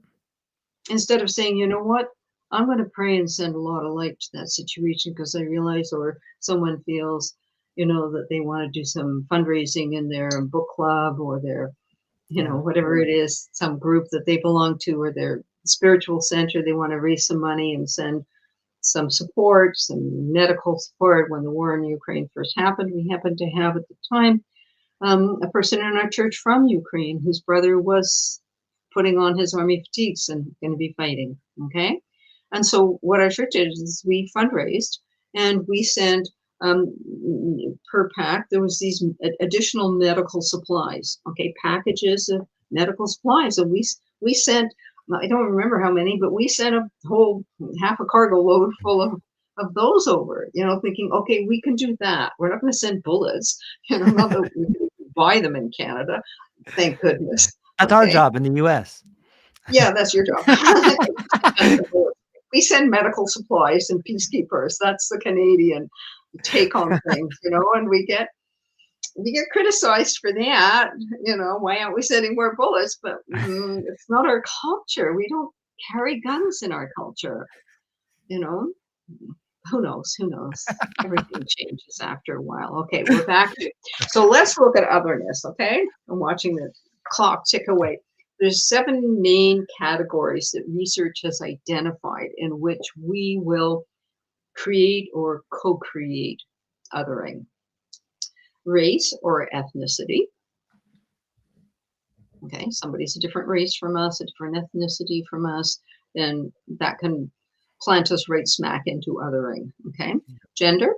Instead of saying, you know what, I'm going to pray and send a lot of light to that situation because I realize, or someone feels, you know, that they want to do some fundraising in their book club or their, you know, Yeah. whatever it is, some group that they belong to or their spiritual center. They want to raise some money and send some support, some medical support. When the war in Ukraine first happened, we happened to have at the time a person in our church from Ukraine whose brother was putting on his army fatigues and going to be fighting. Okay. And so what our church did is we fundraised and we sent per pack, there was these additional medical supplies, okay, packages of medical supplies. And we sent, I don't remember how many, but we sent a whole half a cargo load full of those over, you know, thinking, okay, we can do that. We're not going to send bullets, you know, not that we buy them in Canada, thank goodness. That's our job in the US. Yeah, that's your job. We send medical supplies and peacekeepers. That's the Canadian take on things, you know, and we get criticized for that. You know, why aren't we sending more bullets? But it's not our culture. We don't carry guns in our culture, you know. Who knows? Who knows? Everything changes after a while. Okay, we're back to, so let's look at otherness, okay? I'm watching the clock tick away. There's 7 main categories that research has identified in which we will create or co-create othering. Race or ethnicity. Okay, somebody's a different race from us, a different ethnicity from us, then that can plant us right smack into othering. Okay, gender,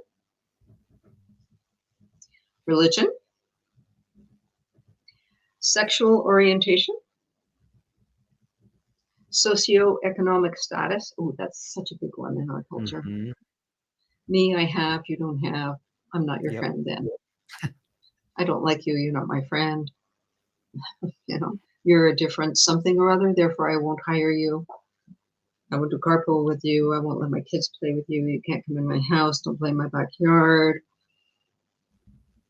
religion, sexual orientation, socioeconomic status. Oh, that's such a big one in our culture. Mhm. Me, I have, you don't have. I'm not your Yep. friend then. I don't like you, you're not my friend. You know, you're a different something or other, therefore I won't hire you. I won't do carpool with you. I won't let my kids play with you. You can't come in my house. Don't play in my backyard.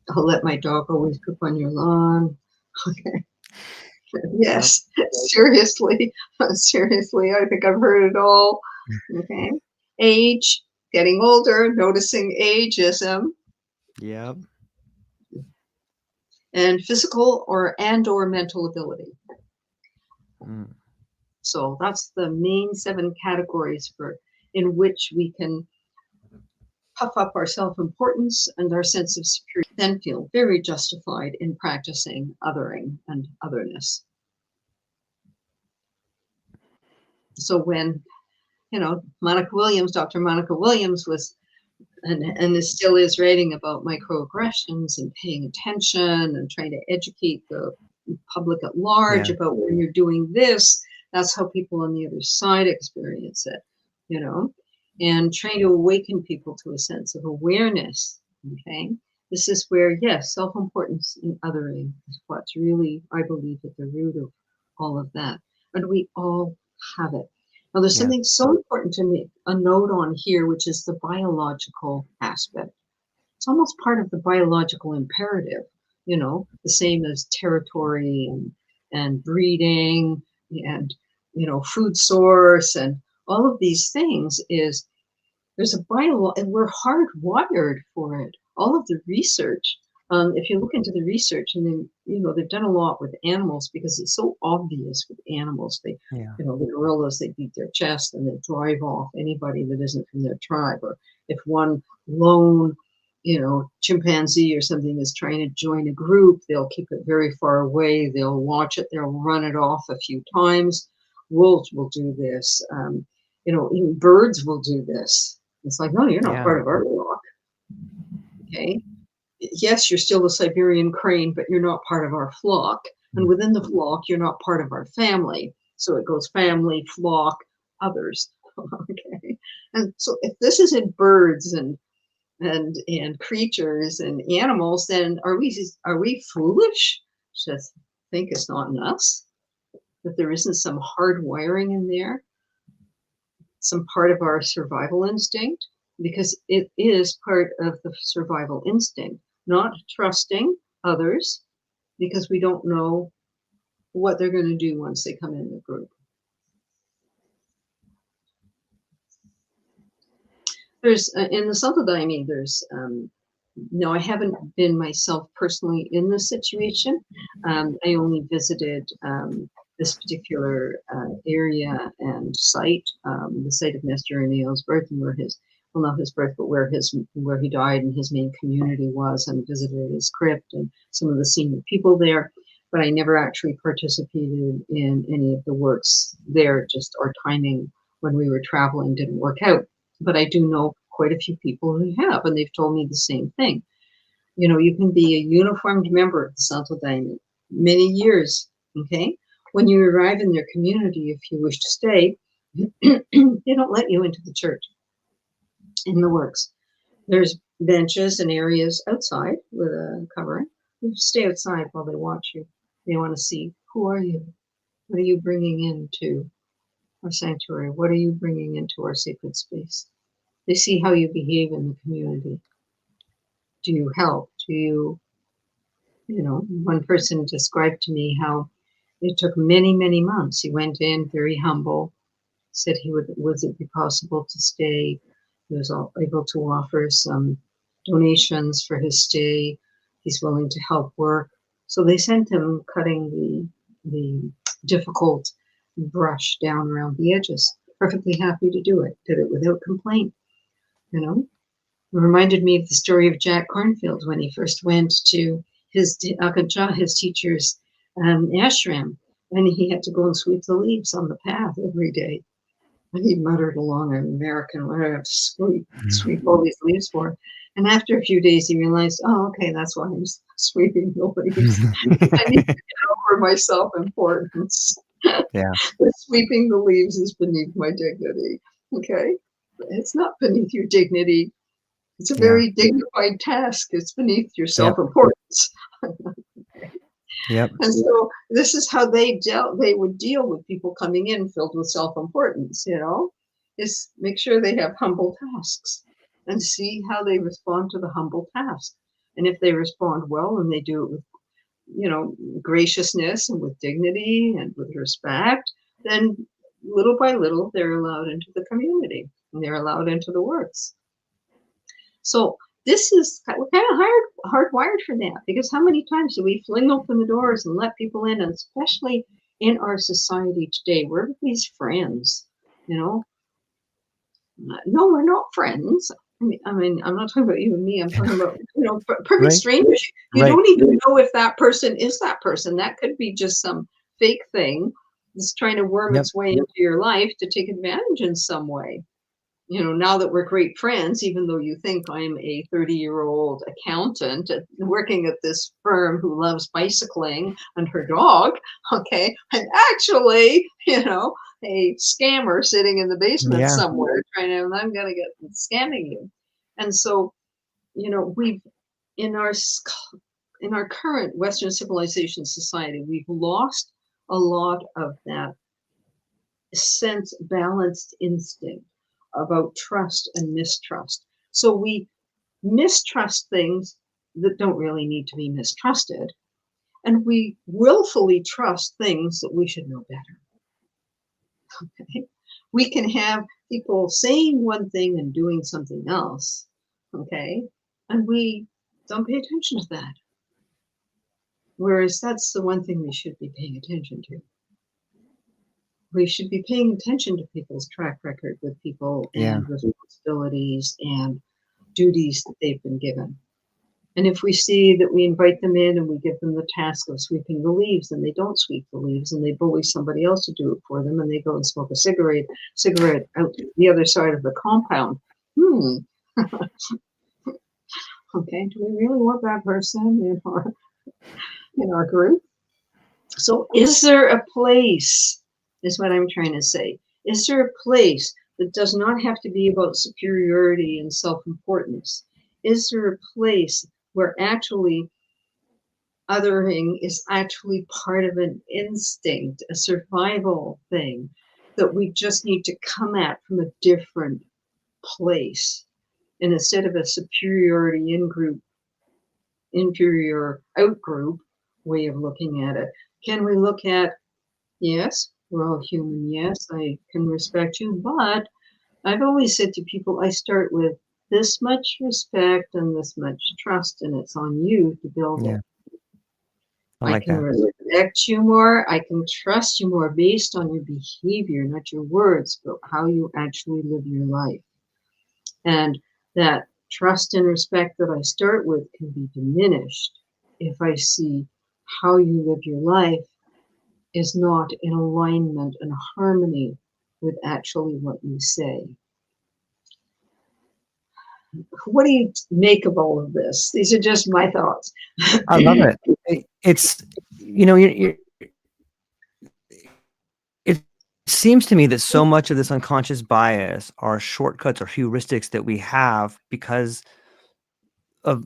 I'll let my dog always poop on your lawn. Okay. Yes, seriously. Seriously, I think I've heard it all. Okay. Age, getting older, noticing ageism. Yep. And physical or mental ability. Mm. So that's the main 7 categories in which we can puff up our self-importance and our sense of security, then feel very justified in practicing othering and otherness. So when, you know, Dr. Monica Williams was, and still is writing about microaggressions and paying attention and trying to educate the public at large about when you're doing this, that's how people on the other side experience it, you know, and trying to awaken people to a sense of awareness. Okay, this is where, yes, self-importance and othering is what's really, I believe, at the root of all of that, and we all have it. Now, there's something so important to make a note on here, which is the biological aspect. It's almost part of the biological imperative, you know, the same as territory and breeding and, you know, food source and all of these things. Is there's a and we're hardwired for it. All of the research, if you look into the research, and then, you know, they've done a lot with animals because it's so obvious with animals. They, you know, the gorillas, they beat their chest and they drive off anybody that isn't from their tribe. Or if one lone, you know, chimpanzee or something is trying to join a group, they'll keep it very far away. They'll watch it. They'll run it off a few times. Wolves will do this. You know, even birds will do this. It's like, no, you're not part of our flock. Okay. Yes, you're still a Siberian crane, but you're not part of our flock. And within the flock, you're not part of our family. So it goes family, flock, others. Okay. And so if this is in birds and and creatures and animals, then are we foolish to think it's not in us? That there isn't some hard wiring in there, some part of our survival instinct? Because it is part of the survival instinct, not trusting others because we don't know what they're going to do once they come in the group. There's in the Santo Daime, there's no, I haven't been myself personally in this situation. I only visited this particular area and site, the site of Master Irenaeus' birth, and where his, well, not his birth, but where he died and his main community was, and visited his crypt and some of the senior people there. But I never actually participated in any of the works there. Just our timing when we were traveling didn't work out. But I do know quite a few people who have, and they've told me the same thing. You know, you can be a uniformed member of the Santo Daime many years, okay? When you arrive in their community, if you wish to stay, they don't let you into the church in the works. There's benches and areas outside with a covering. You stay outside while they watch you. They want to see, who are you? What are you bringing into our sanctuary? What are you bringing into our sacred space? They see how you behave in the community. Do you help? Do you, you know, one person described to me how it took many, many months. He went in very humble, said would it be possible to stay? He was able to offer some donations for his stay. He's willing to help work. So they sent him cutting the difficult brush down around the edges. Perfectly happy to do it. Did it without complaint. You know, it reminded me of the story of Jack Cornfield when he first went to his Akaja, his teacher's ashram, and he had to go and sweep the leaves on the path every day. And he muttered along an American, what do I have to sweep all these leaves for? And after a few days, he realized, oh, okay, that's why I'm sweeping the leaves. I need to get over my self-importance. Yeah. Sweeping the leaves is beneath my dignity. Okay? It's not beneath your dignity. It's a very dignified task. It's beneath your self-importance. Yep. And so this is how they would deal with people coming in filled with self-importance, you know, is make sure they have humble tasks and see how they respond to the humble task. And if they respond well and they do it with, you know, graciousness and with dignity and with respect, then little by little they're allowed into the community and they're allowed into the works. So this is, we're kind of hardwired for that, because how many times do we fling open the doors and let people in, and especially in our society today, we're these friends, you know? No, we're not friends. I mean, I'm not talking about you and me. I'm talking about, you know, perfect strangers. You don't even know if that person is that person. That could be just some fake thing that's trying to worm its way into your life to take advantage in some way. You know, now that we're great friends, even though you think I'm a 30-year-old accountant working at this firm who loves bicycling and her dog, okay, I'm actually, you know, a scammer sitting in the basement somewhere I'm going to get scamming you. And so, you know, we've, in our current Western civilization society, we've lost a lot of that sense, balanced instinct about trust and mistrust. So we mistrust things that don't really need to be mistrusted, and we willfully trust things that we should know better. Okay? We can have people saying one thing and doing something else, okay? And we don't pay attention to that. Whereas that's the one thing we should be paying attention to. We should be paying attention to people's track record with people and responsibilities and duties that they've been given. And if we see that we invite them in and we give them the task of sweeping the leaves and they don't sweep the leaves and they bully somebody else to do it for them and they go and smoke a cigarette out the other side of the compound. Okay, do we really want that person in our group? So is there a place, is what I'm trying to say. Is there a place that does not have to be about superiority and self-importance? Is there a place where actually othering is actually part of an instinct, a survival thing that we just need to come at from a different place? And instead of a superiority in group, inferior out group way of looking at it, can we look at, yes, we're all human, yes, I can respect you, but I've always said to people, I start with this much respect and this much trust, and it's on you to build Yeah. it. I I like can that. respect you more. I can trust you more based on your behavior, not your words, but how you actually live your life. And that trust and respect that I start with can be diminished if I see how you live your life is not in alignment and harmony with actually what you say. What do you make of all of this? These are just my thoughts. I love it. It's, you know, it seems to me that so much of this unconscious bias are shortcuts or heuristics that we have because of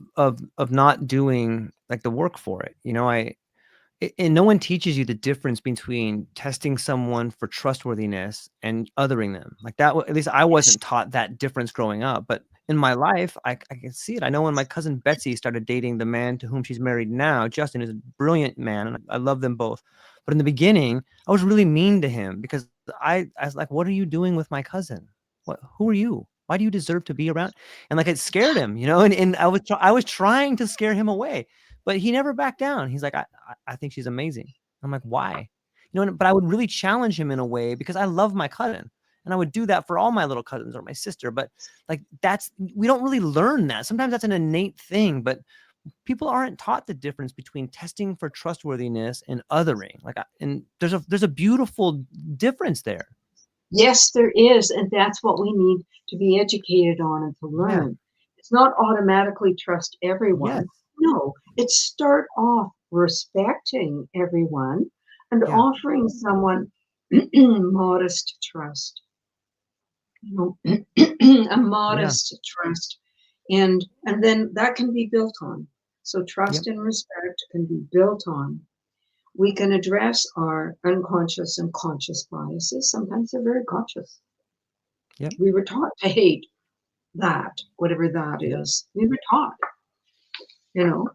not doing like the work for it. You know, and no one teaches you the difference between testing someone for trustworthiness and othering them. Like that, at least I wasn't taught that difference growing up. But in my life, I can see it. I know when my cousin Betsy started dating the man to whom she's married now, Justin is a brilliant man, and I love them both. But in the beginning, I was really mean to him because I was like, "What are you doing with my cousin? Who are you? Why do you deserve to be around?" And like it scared him, you know. And I was trying to scare him away. But he never backed down. He's like, I think she's amazing. I'm like, why? You know, but I would really challenge him in a way because I love my cousin. And I would do that for all my little cousins or my sister. But like we don't really learn that. Sometimes that's an innate thing, but people aren't taught the difference between testing for trustworthiness and othering. And there's a beautiful difference there. Yes, there is. And that's what we need to be educated on and to learn. Yeah. It's not automatically trust everyone. Yes. No, it's start off respecting everyone and offering someone modest trust. You know, a modest trust. And then that can be built on. So trust and respect can be built on. We can address our unconscious and conscious biases. Sometimes they're very conscious. Yep. We were taught to hate that, whatever that is. We were taught, you know,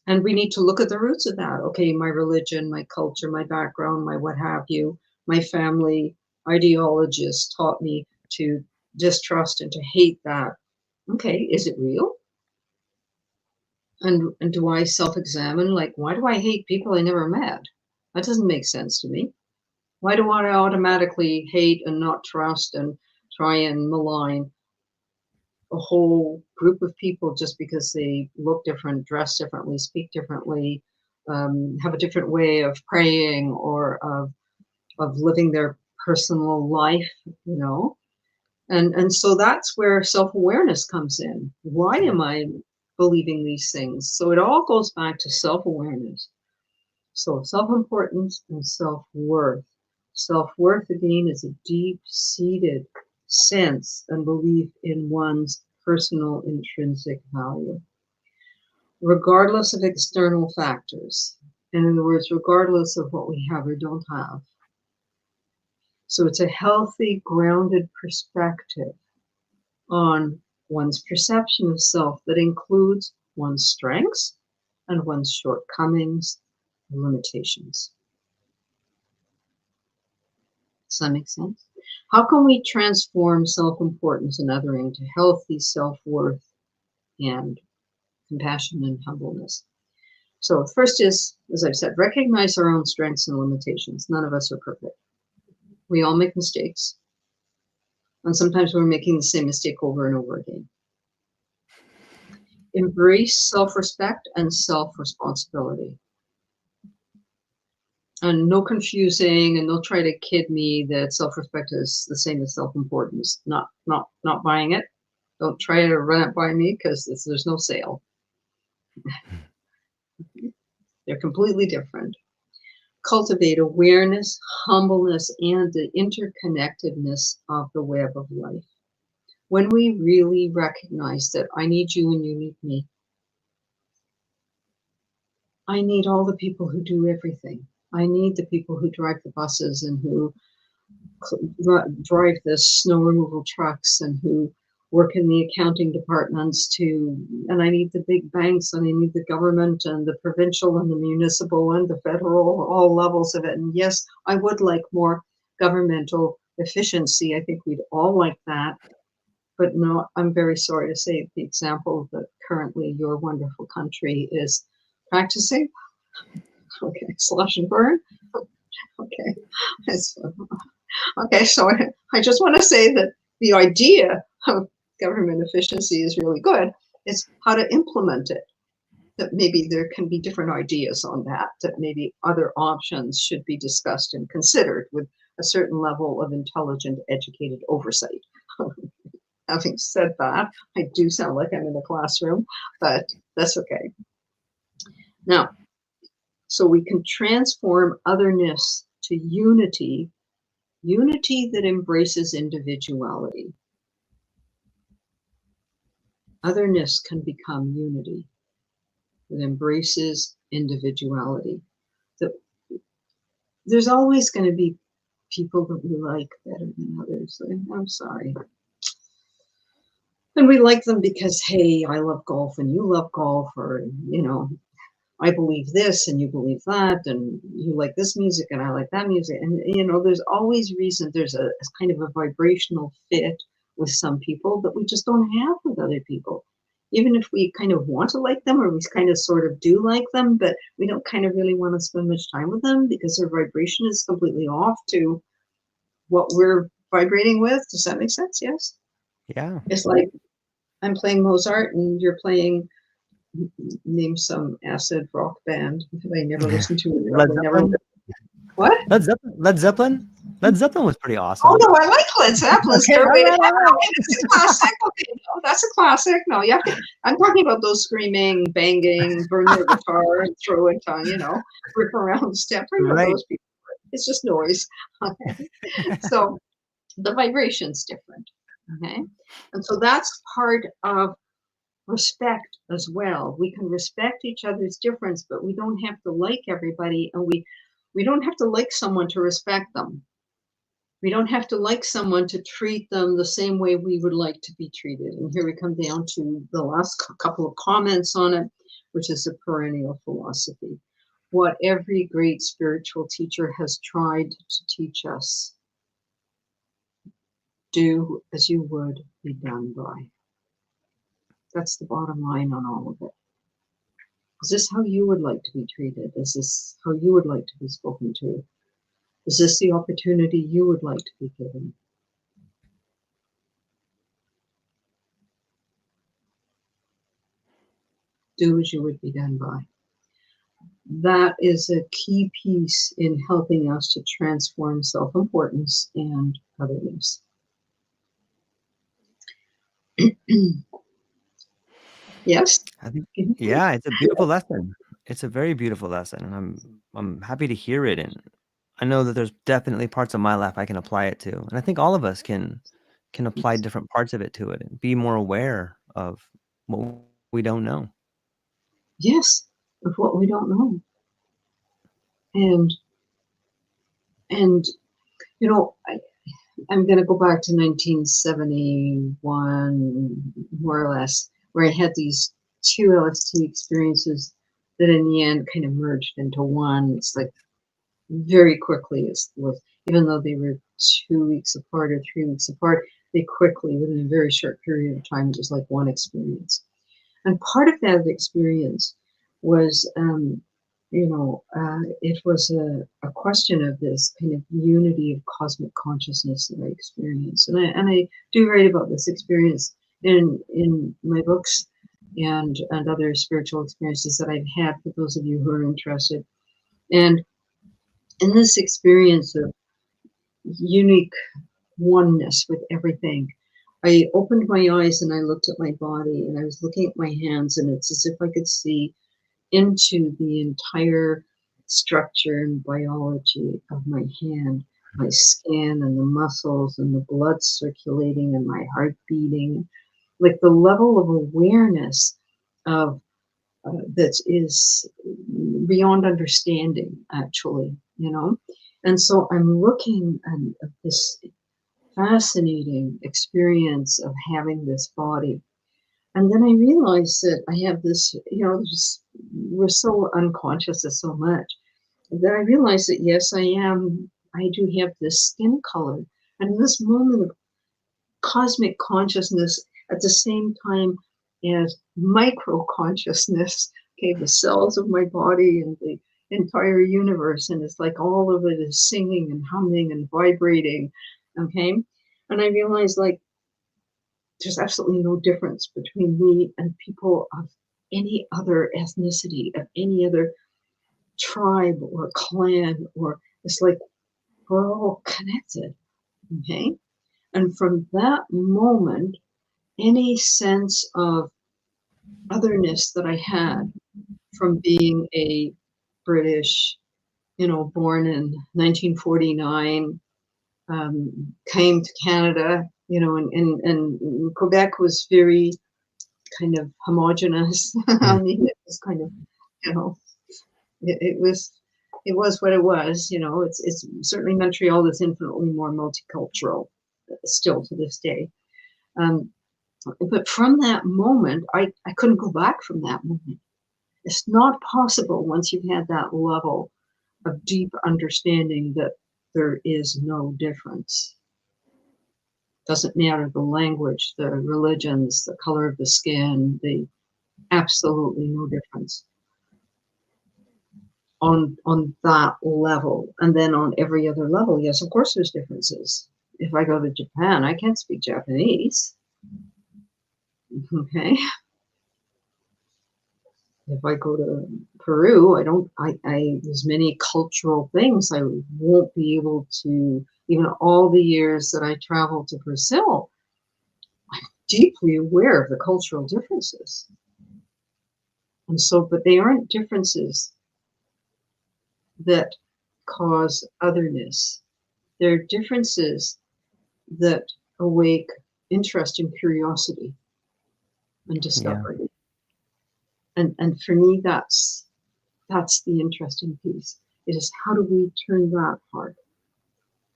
and we need to look at the roots of that. Okay, my religion, my culture, my background, my what have you, my family ideologists taught me to distrust and to hate that. Okay, is it real? And do I self-examine? Like, why do I hate people I never met? That doesn't make sense to me. Why do I automatically hate and not trust and try and malign a whole group of people just because they look different, dress differently, speak differently, have a different way of praying or of living their personal life, you know? And so that's where self-awareness comes in. Why am I believing these things? So it all goes back to self-awareness. So self-importance and self-worth. Self-worth, again, is a deep-seated sense and belief in one's personal intrinsic value, regardless of external factors. In other words, regardless of what we have or don't have. So it's a healthy, grounded perspective on one's perception of self that includes one's strengths and one's shortcomings and limitations. Does that make sense? How can we transform self-importance and othering to healthy self-worth and compassion and humbleness? So first is, as I've said, recognize our own strengths and limitations. None of us are perfect. We all make mistakes. And sometimes we're making the same mistake over and over again. Embrace self-respect and self-responsibility. And no confusing, and they'll try to kid me that self-respect is the same as self-importance. Not buying it. Don't try to run it by me because there's no sale. They're completely different. Cultivate awareness, humbleness, and the interconnectedness of the web of life. when we really recognize that I need you and you need me. I need all the people who do everything. I need the people who drive the buses and who drive the snow removal trucks and who work in the accounting departments and I need the big banks and I need the government and the provincial and the municipal and the federal, all levels of it. And yes, I would like more governmental efficiency. I think we'd all like that. But no, I'm very sorry to say the example that currently your wonderful country is practicing. Okay, slash and burn. Okay. Okay, so I just want to say that the idea of government efficiency is really good. It's how to implement it. That maybe there can be different ideas on that, that maybe other options should be discussed and considered with a certain level of intelligent, educated oversight. Having said that, I do sound like I'm in a classroom, but that's okay. Now, so we can transform otherness to unity, unity that embraces individuality. Otherness can become unity that embraces individuality. There's always going to be people that we like better than others. I'm sorry. And we like them because, hey, I love golf and you love golf, or, you know, I believe this and you believe that, and you like this music and I like that music. And, you know, there's always reason, there's a kind of a vibrational fit with some people that we just don't have with other people. Even if we kind of want to like them, or we kind of sort of do like them, but we don't kind of really want to spend much time with them because their vibration is completely off to what we're vibrating with. Does that make sense? Yes? Yeah. It's like I'm playing Mozart and you're playing, name some acid rock band that I never listened to. Led Zeppelin? What? Led Zeppelin? Led Zeppelin was pretty awesome. Oh no, I like Led Zeppelin. Okay, all right. That's a classic. Okay, no, that's a classic. No, you have to. I'm talking about those screaming, banging, burn their guitar and throw it on, you know, rip around, step. Right. Those people. It's just noise. Okay, so the vibration's different. Okay, and so that's part of respect as well. We can respect each other's difference, but we don't have to like everybody, and we don't have to like someone to respect them. We don't have to like someone to treat them the same way we would like to be treated. And here we come down to the last couple of comments on it, which is a perennial philosophy. What every great spiritual teacher has tried to teach us: do as you would be done by. That's the bottom line on all of it. Is this how you would like to be treated? Is this how you would like to be spoken to? Is this the opportunity you would like to be given? Do as you would be done by. That is a key piece in helping us to transform self-importance and otherness. Yes? I think, yeah, it's a beautiful lesson. It's a very beautiful lesson, and I'm happy to hear it. And I know that there's definitely parts of my life I can apply it to, and I think all of us can apply different parts of it to it and be more aware of what we don't know. Yes, of what we don't know. And you know, I'm going to go back to 1971, more or less, where I had these two LSD experiences that in the end kind of merged into one. It's like very quickly, even though they were 2 weeks apart or 3 weeks apart, they quickly, within a very short period of time, it was like one experience. And part of that experience was, it was a question of this kind of unity of cosmic consciousness that I experienced. And I do write about this experience in my books and other spiritual experiences that I've had for those of you who are interested. And in this experience of unique oneness with everything, I opened my eyes and I looked at my body and I was looking at my hands, and it's as if I could see into the entire structure and biology of my hand. my skin and the muscles and the blood circulating and my heart beating, like the level of awareness of that is beyond understanding, actually, you know. And so I'm looking at this fascinating experience of having this body. And then I realized that I have this, you know, just, we're so unconscious of so much. And then I realized that, yes, I do have this skin color. And in this moment of cosmic consciousness at the same time as micro consciousness, okay, the cells of my body and the entire universe. And it's like all of it is singing and humming and vibrating, okay? And I realized, like, there's absolutely no difference between me and people of any other ethnicity, of any other tribe or clan, or it's like we're all connected, okay? And from that moment, any sense of otherness that I had from being a British, you know, born in 1949, came to Canada, you know, and Quebec was very kind of homogenous. I mean, it was kind of, you know, it was what it was, you know. It's certainly Montreal is infinitely more multicultural still to this day. But from that moment, I couldn't go back from that moment. It's not possible once you've had that level of deep understanding that there is no difference. Doesn't matter the language, the religions, the color of the skin, the absolutely no difference on that level. And then on every other level, yes, of course there's differences. If I go to Japan, I can't speak Japanese. Okay. If I go to Peru, there's many cultural things I won't be able to, even all the years that I traveled to Brazil, I'm deeply aware of the cultural differences. And so, but they aren't differences that cause otherness. They're differences that awake interest and curiosity and discovery. Yeah. And for me, that's the interesting piece. It is, how do we turn that part?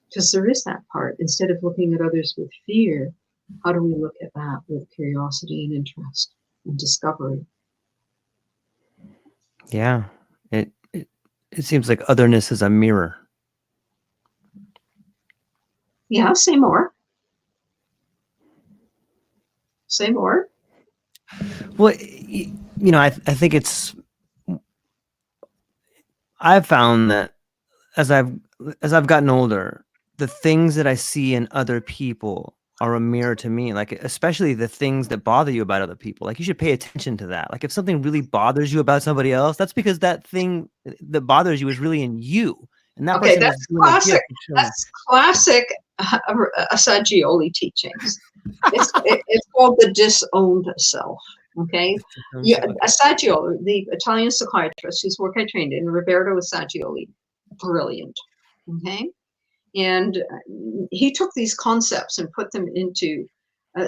Because there is that part. Instead of looking at others with fear, how do we look at that with curiosity and interest and discovery? Yeah, it seems like otherness is a mirror. Yeah, say more. Say more. Well, you know, I think I've found that as I've gotten older, the things that I see in other people are a mirror to me. Like, especially the things that bother you about other people. Like, you should pay attention to that. Like, if something really bothers you about somebody else, that's because that thing that bothers you is really in you. And that okay, person that's is doing classic. A gift That's classic Assagioli teachings. It's called the disowned self. Okay, Assagioli, the Italian psychiatrist whose work I trained in, Roberto Assagioli, brilliant. Okay, and he took these concepts and put them into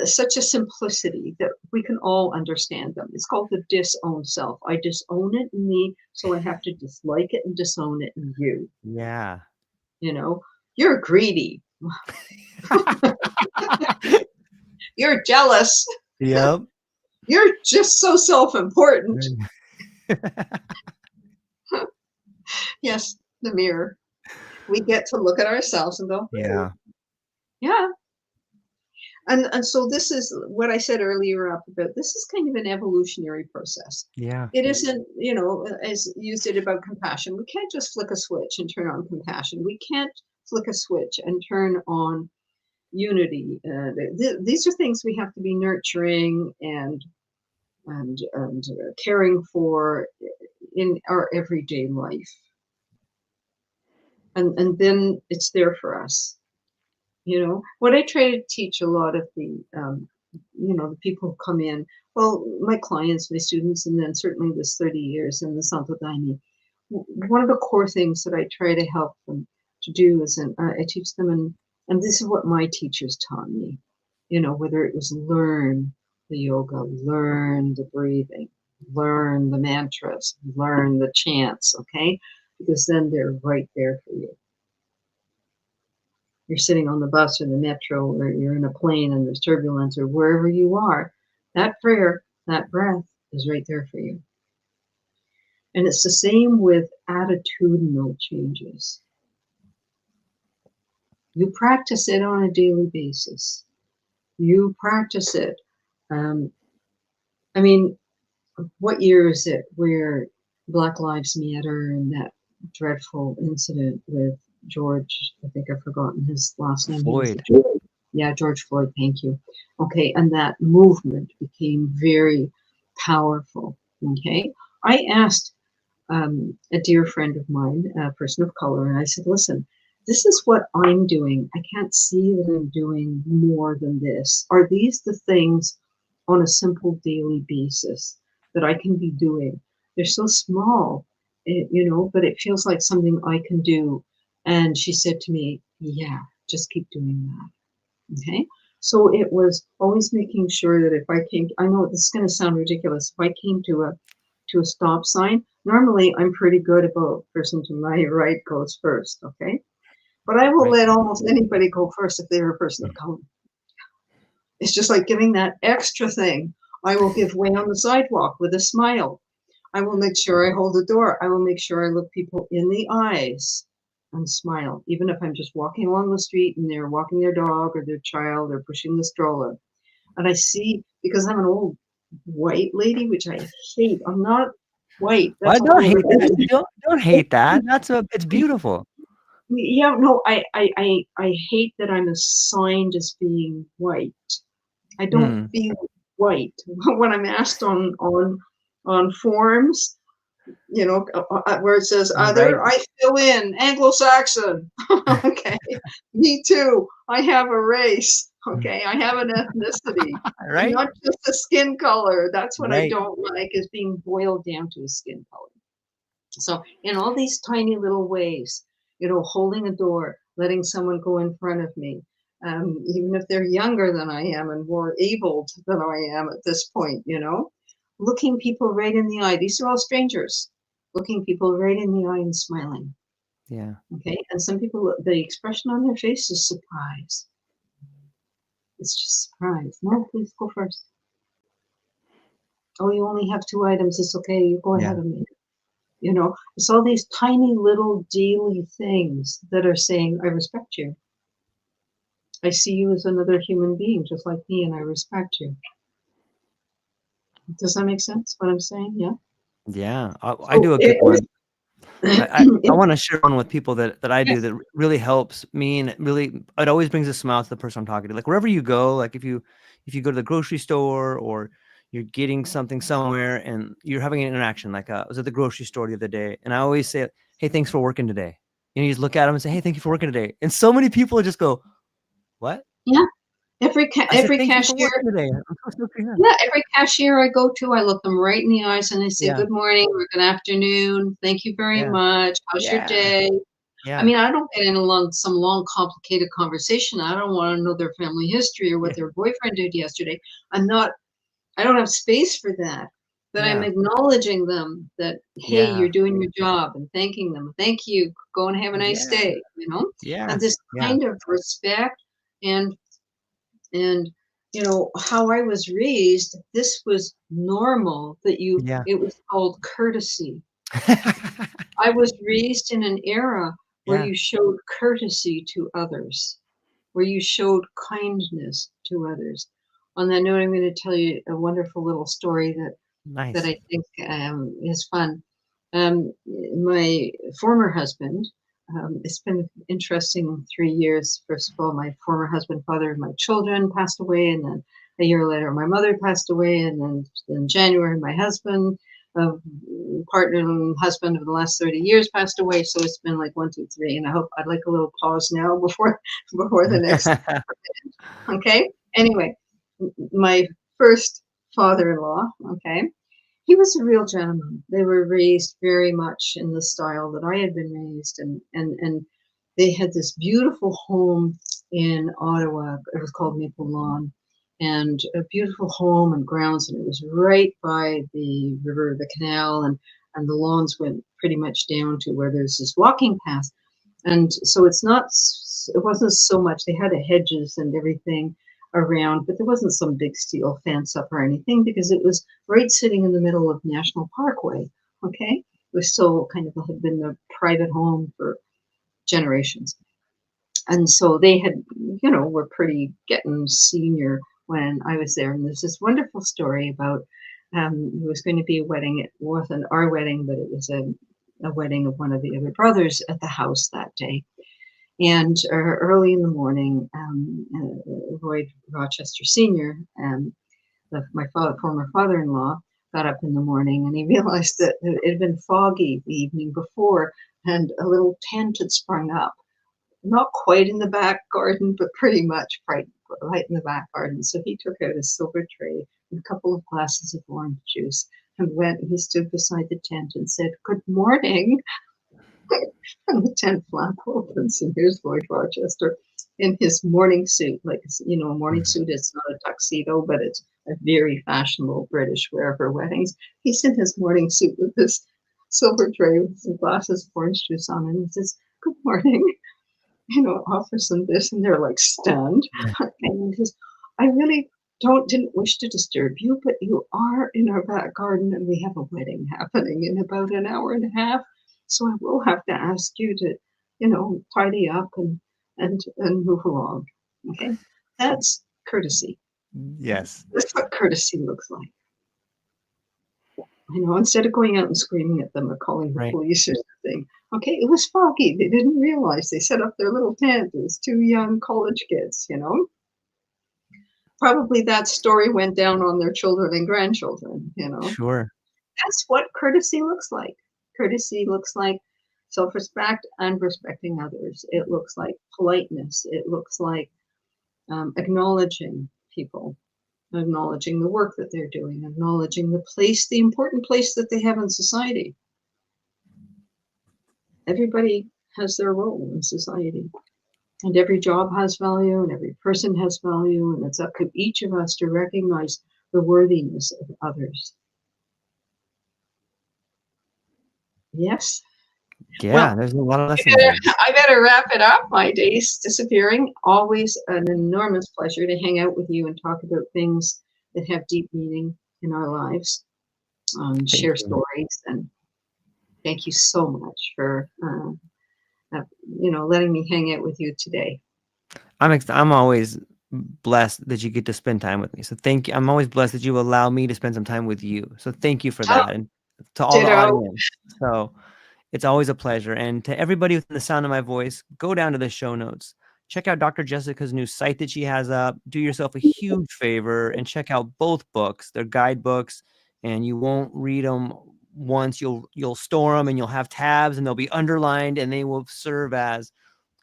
such a simplicity that we can all understand them. It's called the disowned self. I disown it in me, so I have to dislike it and disown it in you. Yeah. You know, you're greedy. You're jealous. Yep. You're just so self-important. Yes, the mirror. We get to look at ourselves and go, yeah. Yeah. And so this is what I said earlier about, this is kind of an evolutionary process. Yeah. It isn't, you know, as you said about compassion, we can't just flick a switch and turn on compassion. We can't flick a switch and turn on unity. These are things we have to be nurturing and caring for in our everyday life. And then it's there for us. You know, what I try to teach a lot of the, you know, the people who come in, well, my clients, my students, and then certainly this 30 years in the Santo Daime, one of the core things that I try to help them to do is, I teach them, and this is what my teachers taught me, you know, whether it was learn the yoga, learn the breathing, learn the mantras, learn the chants, okay? Because then they're right there for you. You're sitting on the bus or the metro, or you're in a plane and there's turbulence, or wherever you are, that prayer, that breath is right there for you. And it's the same with attitudinal changes. You practice it on a daily basis. You practice it. I mean, what year is it where Black Lives Matter and that dreadful incident with George, I think I've forgotten his last name. Floyd. Yeah, George Floyd, thank you. Okay, and that movement became very powerful, okay? I asked a dear friend of mine, a person of color, and I said, listen, this is what I'm doing. I can't see that I'm doing more than this. Are these the things on a simple daily basis that I can be doing? They're so small, you know, but it feels like something I can do. And she said to me, yeah, just keep doing that. Okay. So it was always making sure that if I came, I know this is going to sound ridiculous. If I came to a stop sign, normally I'm pretty good about person to my right goes first. Okay. But I will let almost anybody go first if they're a person of color. It's just like giving that extra thing. I will give way on the sidewalk with a smile. I will make sure I hold the door. I will make sure I look people in the eyes and smile, even if I'm just walking along the street and they're walking their dog or their child or pushing the stroller. And I see, because I'm an old white lady, which I hate. I'm not white. I don't hate that. Don't hate that. It's beautiful. Yeah, no, I hate that I'm assigned as being white. I don't feel white when I'm asked on forms, you know, where it says other, right. I fill in Anglo-Saxon. Okay, me too. I have a race. Okay, I have an ethnicity. Right. Not just a skin color. That's what I don't like, is being boiled down to a skin color. So in all these tiny little ways, you know, holding a door, letting someone go in front of me, even if they're younger than I am and more abled than I am at this point, you know, looking people right in the eye. These are all strangers. Looking people right in the eye and smiling. Yeah. Okay. And some people, the expression on their face is surprise. It's just surprise. No, please go first. Oh, you only have 2 items. It's okay. You go ahead of me. You know, it's all these tiny little daily things that are saying, I respect you. I see you as another human being, just like me, and I respect you. Does that make sense, what I'm saying? Yeah? Yeah, I do a good one. I want to share one with people that I do that really helps me, and it always brings a smile to the person I'm talking to. Like wherever you go, like if you go to the grocery store or you're getting something somewhere and you're having an interaction, like I was at the grocery store the other day, and I always say, hey, thanks for working today. And you just look at them and say, hey, thank you for working today. And so many people just go, what? Yeah. Every cashier, every cashier I go to, I look them right in the eyes and I say, good morning or good afternoon. Thank you very much. How's your day? Yeah. I mean, I don't get in some long, complicated conversation. I don't want to know their family history or what their boyfriend did yesterday. I don't have space for that. But I'm acknowledging them that, hey, you're doing your job, and thanking them. Thank you. Go and have a nice day, you know? Yeah. And this kind of respect and you know, how I was raised, this was normal, that it was called courtesy. I was raised in an era where you showed courtesy to others, where you showed kindness to others. On that note, I'm going to tell you a wonderful little story that I think is fun. My former husband, it's been an interesting 3 years. First of all, my former husband, father of my children, passed away, and then a year later, my mother passed away, and then in January, my husband, partner and husband of the last 30 years, passed away. So it's been like 1, 2, 3, and I'd like a little pause now before the next. Okay. Anyway, my first father-in-law. Okay. He was a real gentleman. They were raised very much in the style that I had been raised, and they had this beautiful home in Ottawa. It was called Maple Lawn, and a beautiful home and grounds, and it was right by the river, the canal, and the lawns went pretty much down to where there's this walking path. And so it wasn't so much, they had hedges and everything around, but there wasn't some big steel fence up or anything, because it was right sitting in the middle of National Parkway. Okay, it was still kind of had been a private home for generations. And so they had, were pretty getting senior when I was there. And there's this wonderful story about it was going to be a wedding. It wasn't our wedding, but it was a wedding of one of the other brothers at the house that day. And early in the morning, Roy Rochester Sr., my former father-in-law, got up in the morning, and he realized that it had been foggy the evening before, and a little tent had sprung up. Not quite in the back garden, but pretty much right in the back garden. So he took out a silver tray and a couple of glasses of orange juice and went, and he stood beside the tent and said, "Good morning." And the tent flap opens, and here's Lloyd Rochester in his morning suit. Like, a morning suit, it's not a tuxedo, but it's a very fashionable British wear for weddings. He's in his morning suit with this silver tray with some glasses of orange juice on, and he says, "Good morning." Offers them this, and they're like stunned. And he says, "I really didn't wish to disturb you, but you are in our back garden, and we have a wedding happening in about an hour and a half. So I will have to ask you to, tidy up and move along." Okay, that's courtesy. Yes, That's what courtesy looks like. Instead of going out and screaming at them or calling the police or something. Okay, it was foggy. They didn't realize. They set up their little tent. It was two young college kids, Probably that story went down on their children and grandchildren, Sure. That's what courtesy looks like. Courtesy looks like self-respect and respecting others. It looks like politeness. It looks like acknowledging people, acknowledging the work that they're doing, acknowledging the important place that they have in society. Everybody has their role in society, and every job has value, and every person has value, and it's up to each of us to recognize the worthiness of others. Yes. Yeah, there's a lot of lessons. I better wrap it up. My day's disappearing. Always an enormous pleasure to hang out with you and talk about things that have deep meaning in our lives, share stories, and thank you so much for letting me hang out with you today. I'm always blessed that you get to spend time with me. So thank you. I'm always blessed that you allow me to spend some time with you. So thank you for that, and to all the audience. So it's always a pleasure. And to everybody within the sound of my voice, go down to the show notes. Check out Dr. Jessica's new site that she has up. Do yourself a huge favor and check out both books. They're guidebooks, and you won't read them once. You'll store them, and you'll have tabs, and they'll be underlined, and they will serve as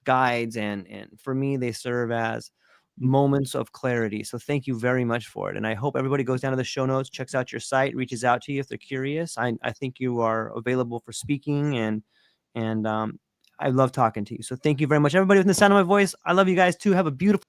guides. And for me, they serve as moments of clarity. So thank you very much for it. And I hope everybody goes down to the show notes, checks out your site, reaches out to you if they're curious. I think you are available for speaking, and I love talking to you. So thank you very much, everybody within the sound of my voice. I love you guys too. Have a beautiful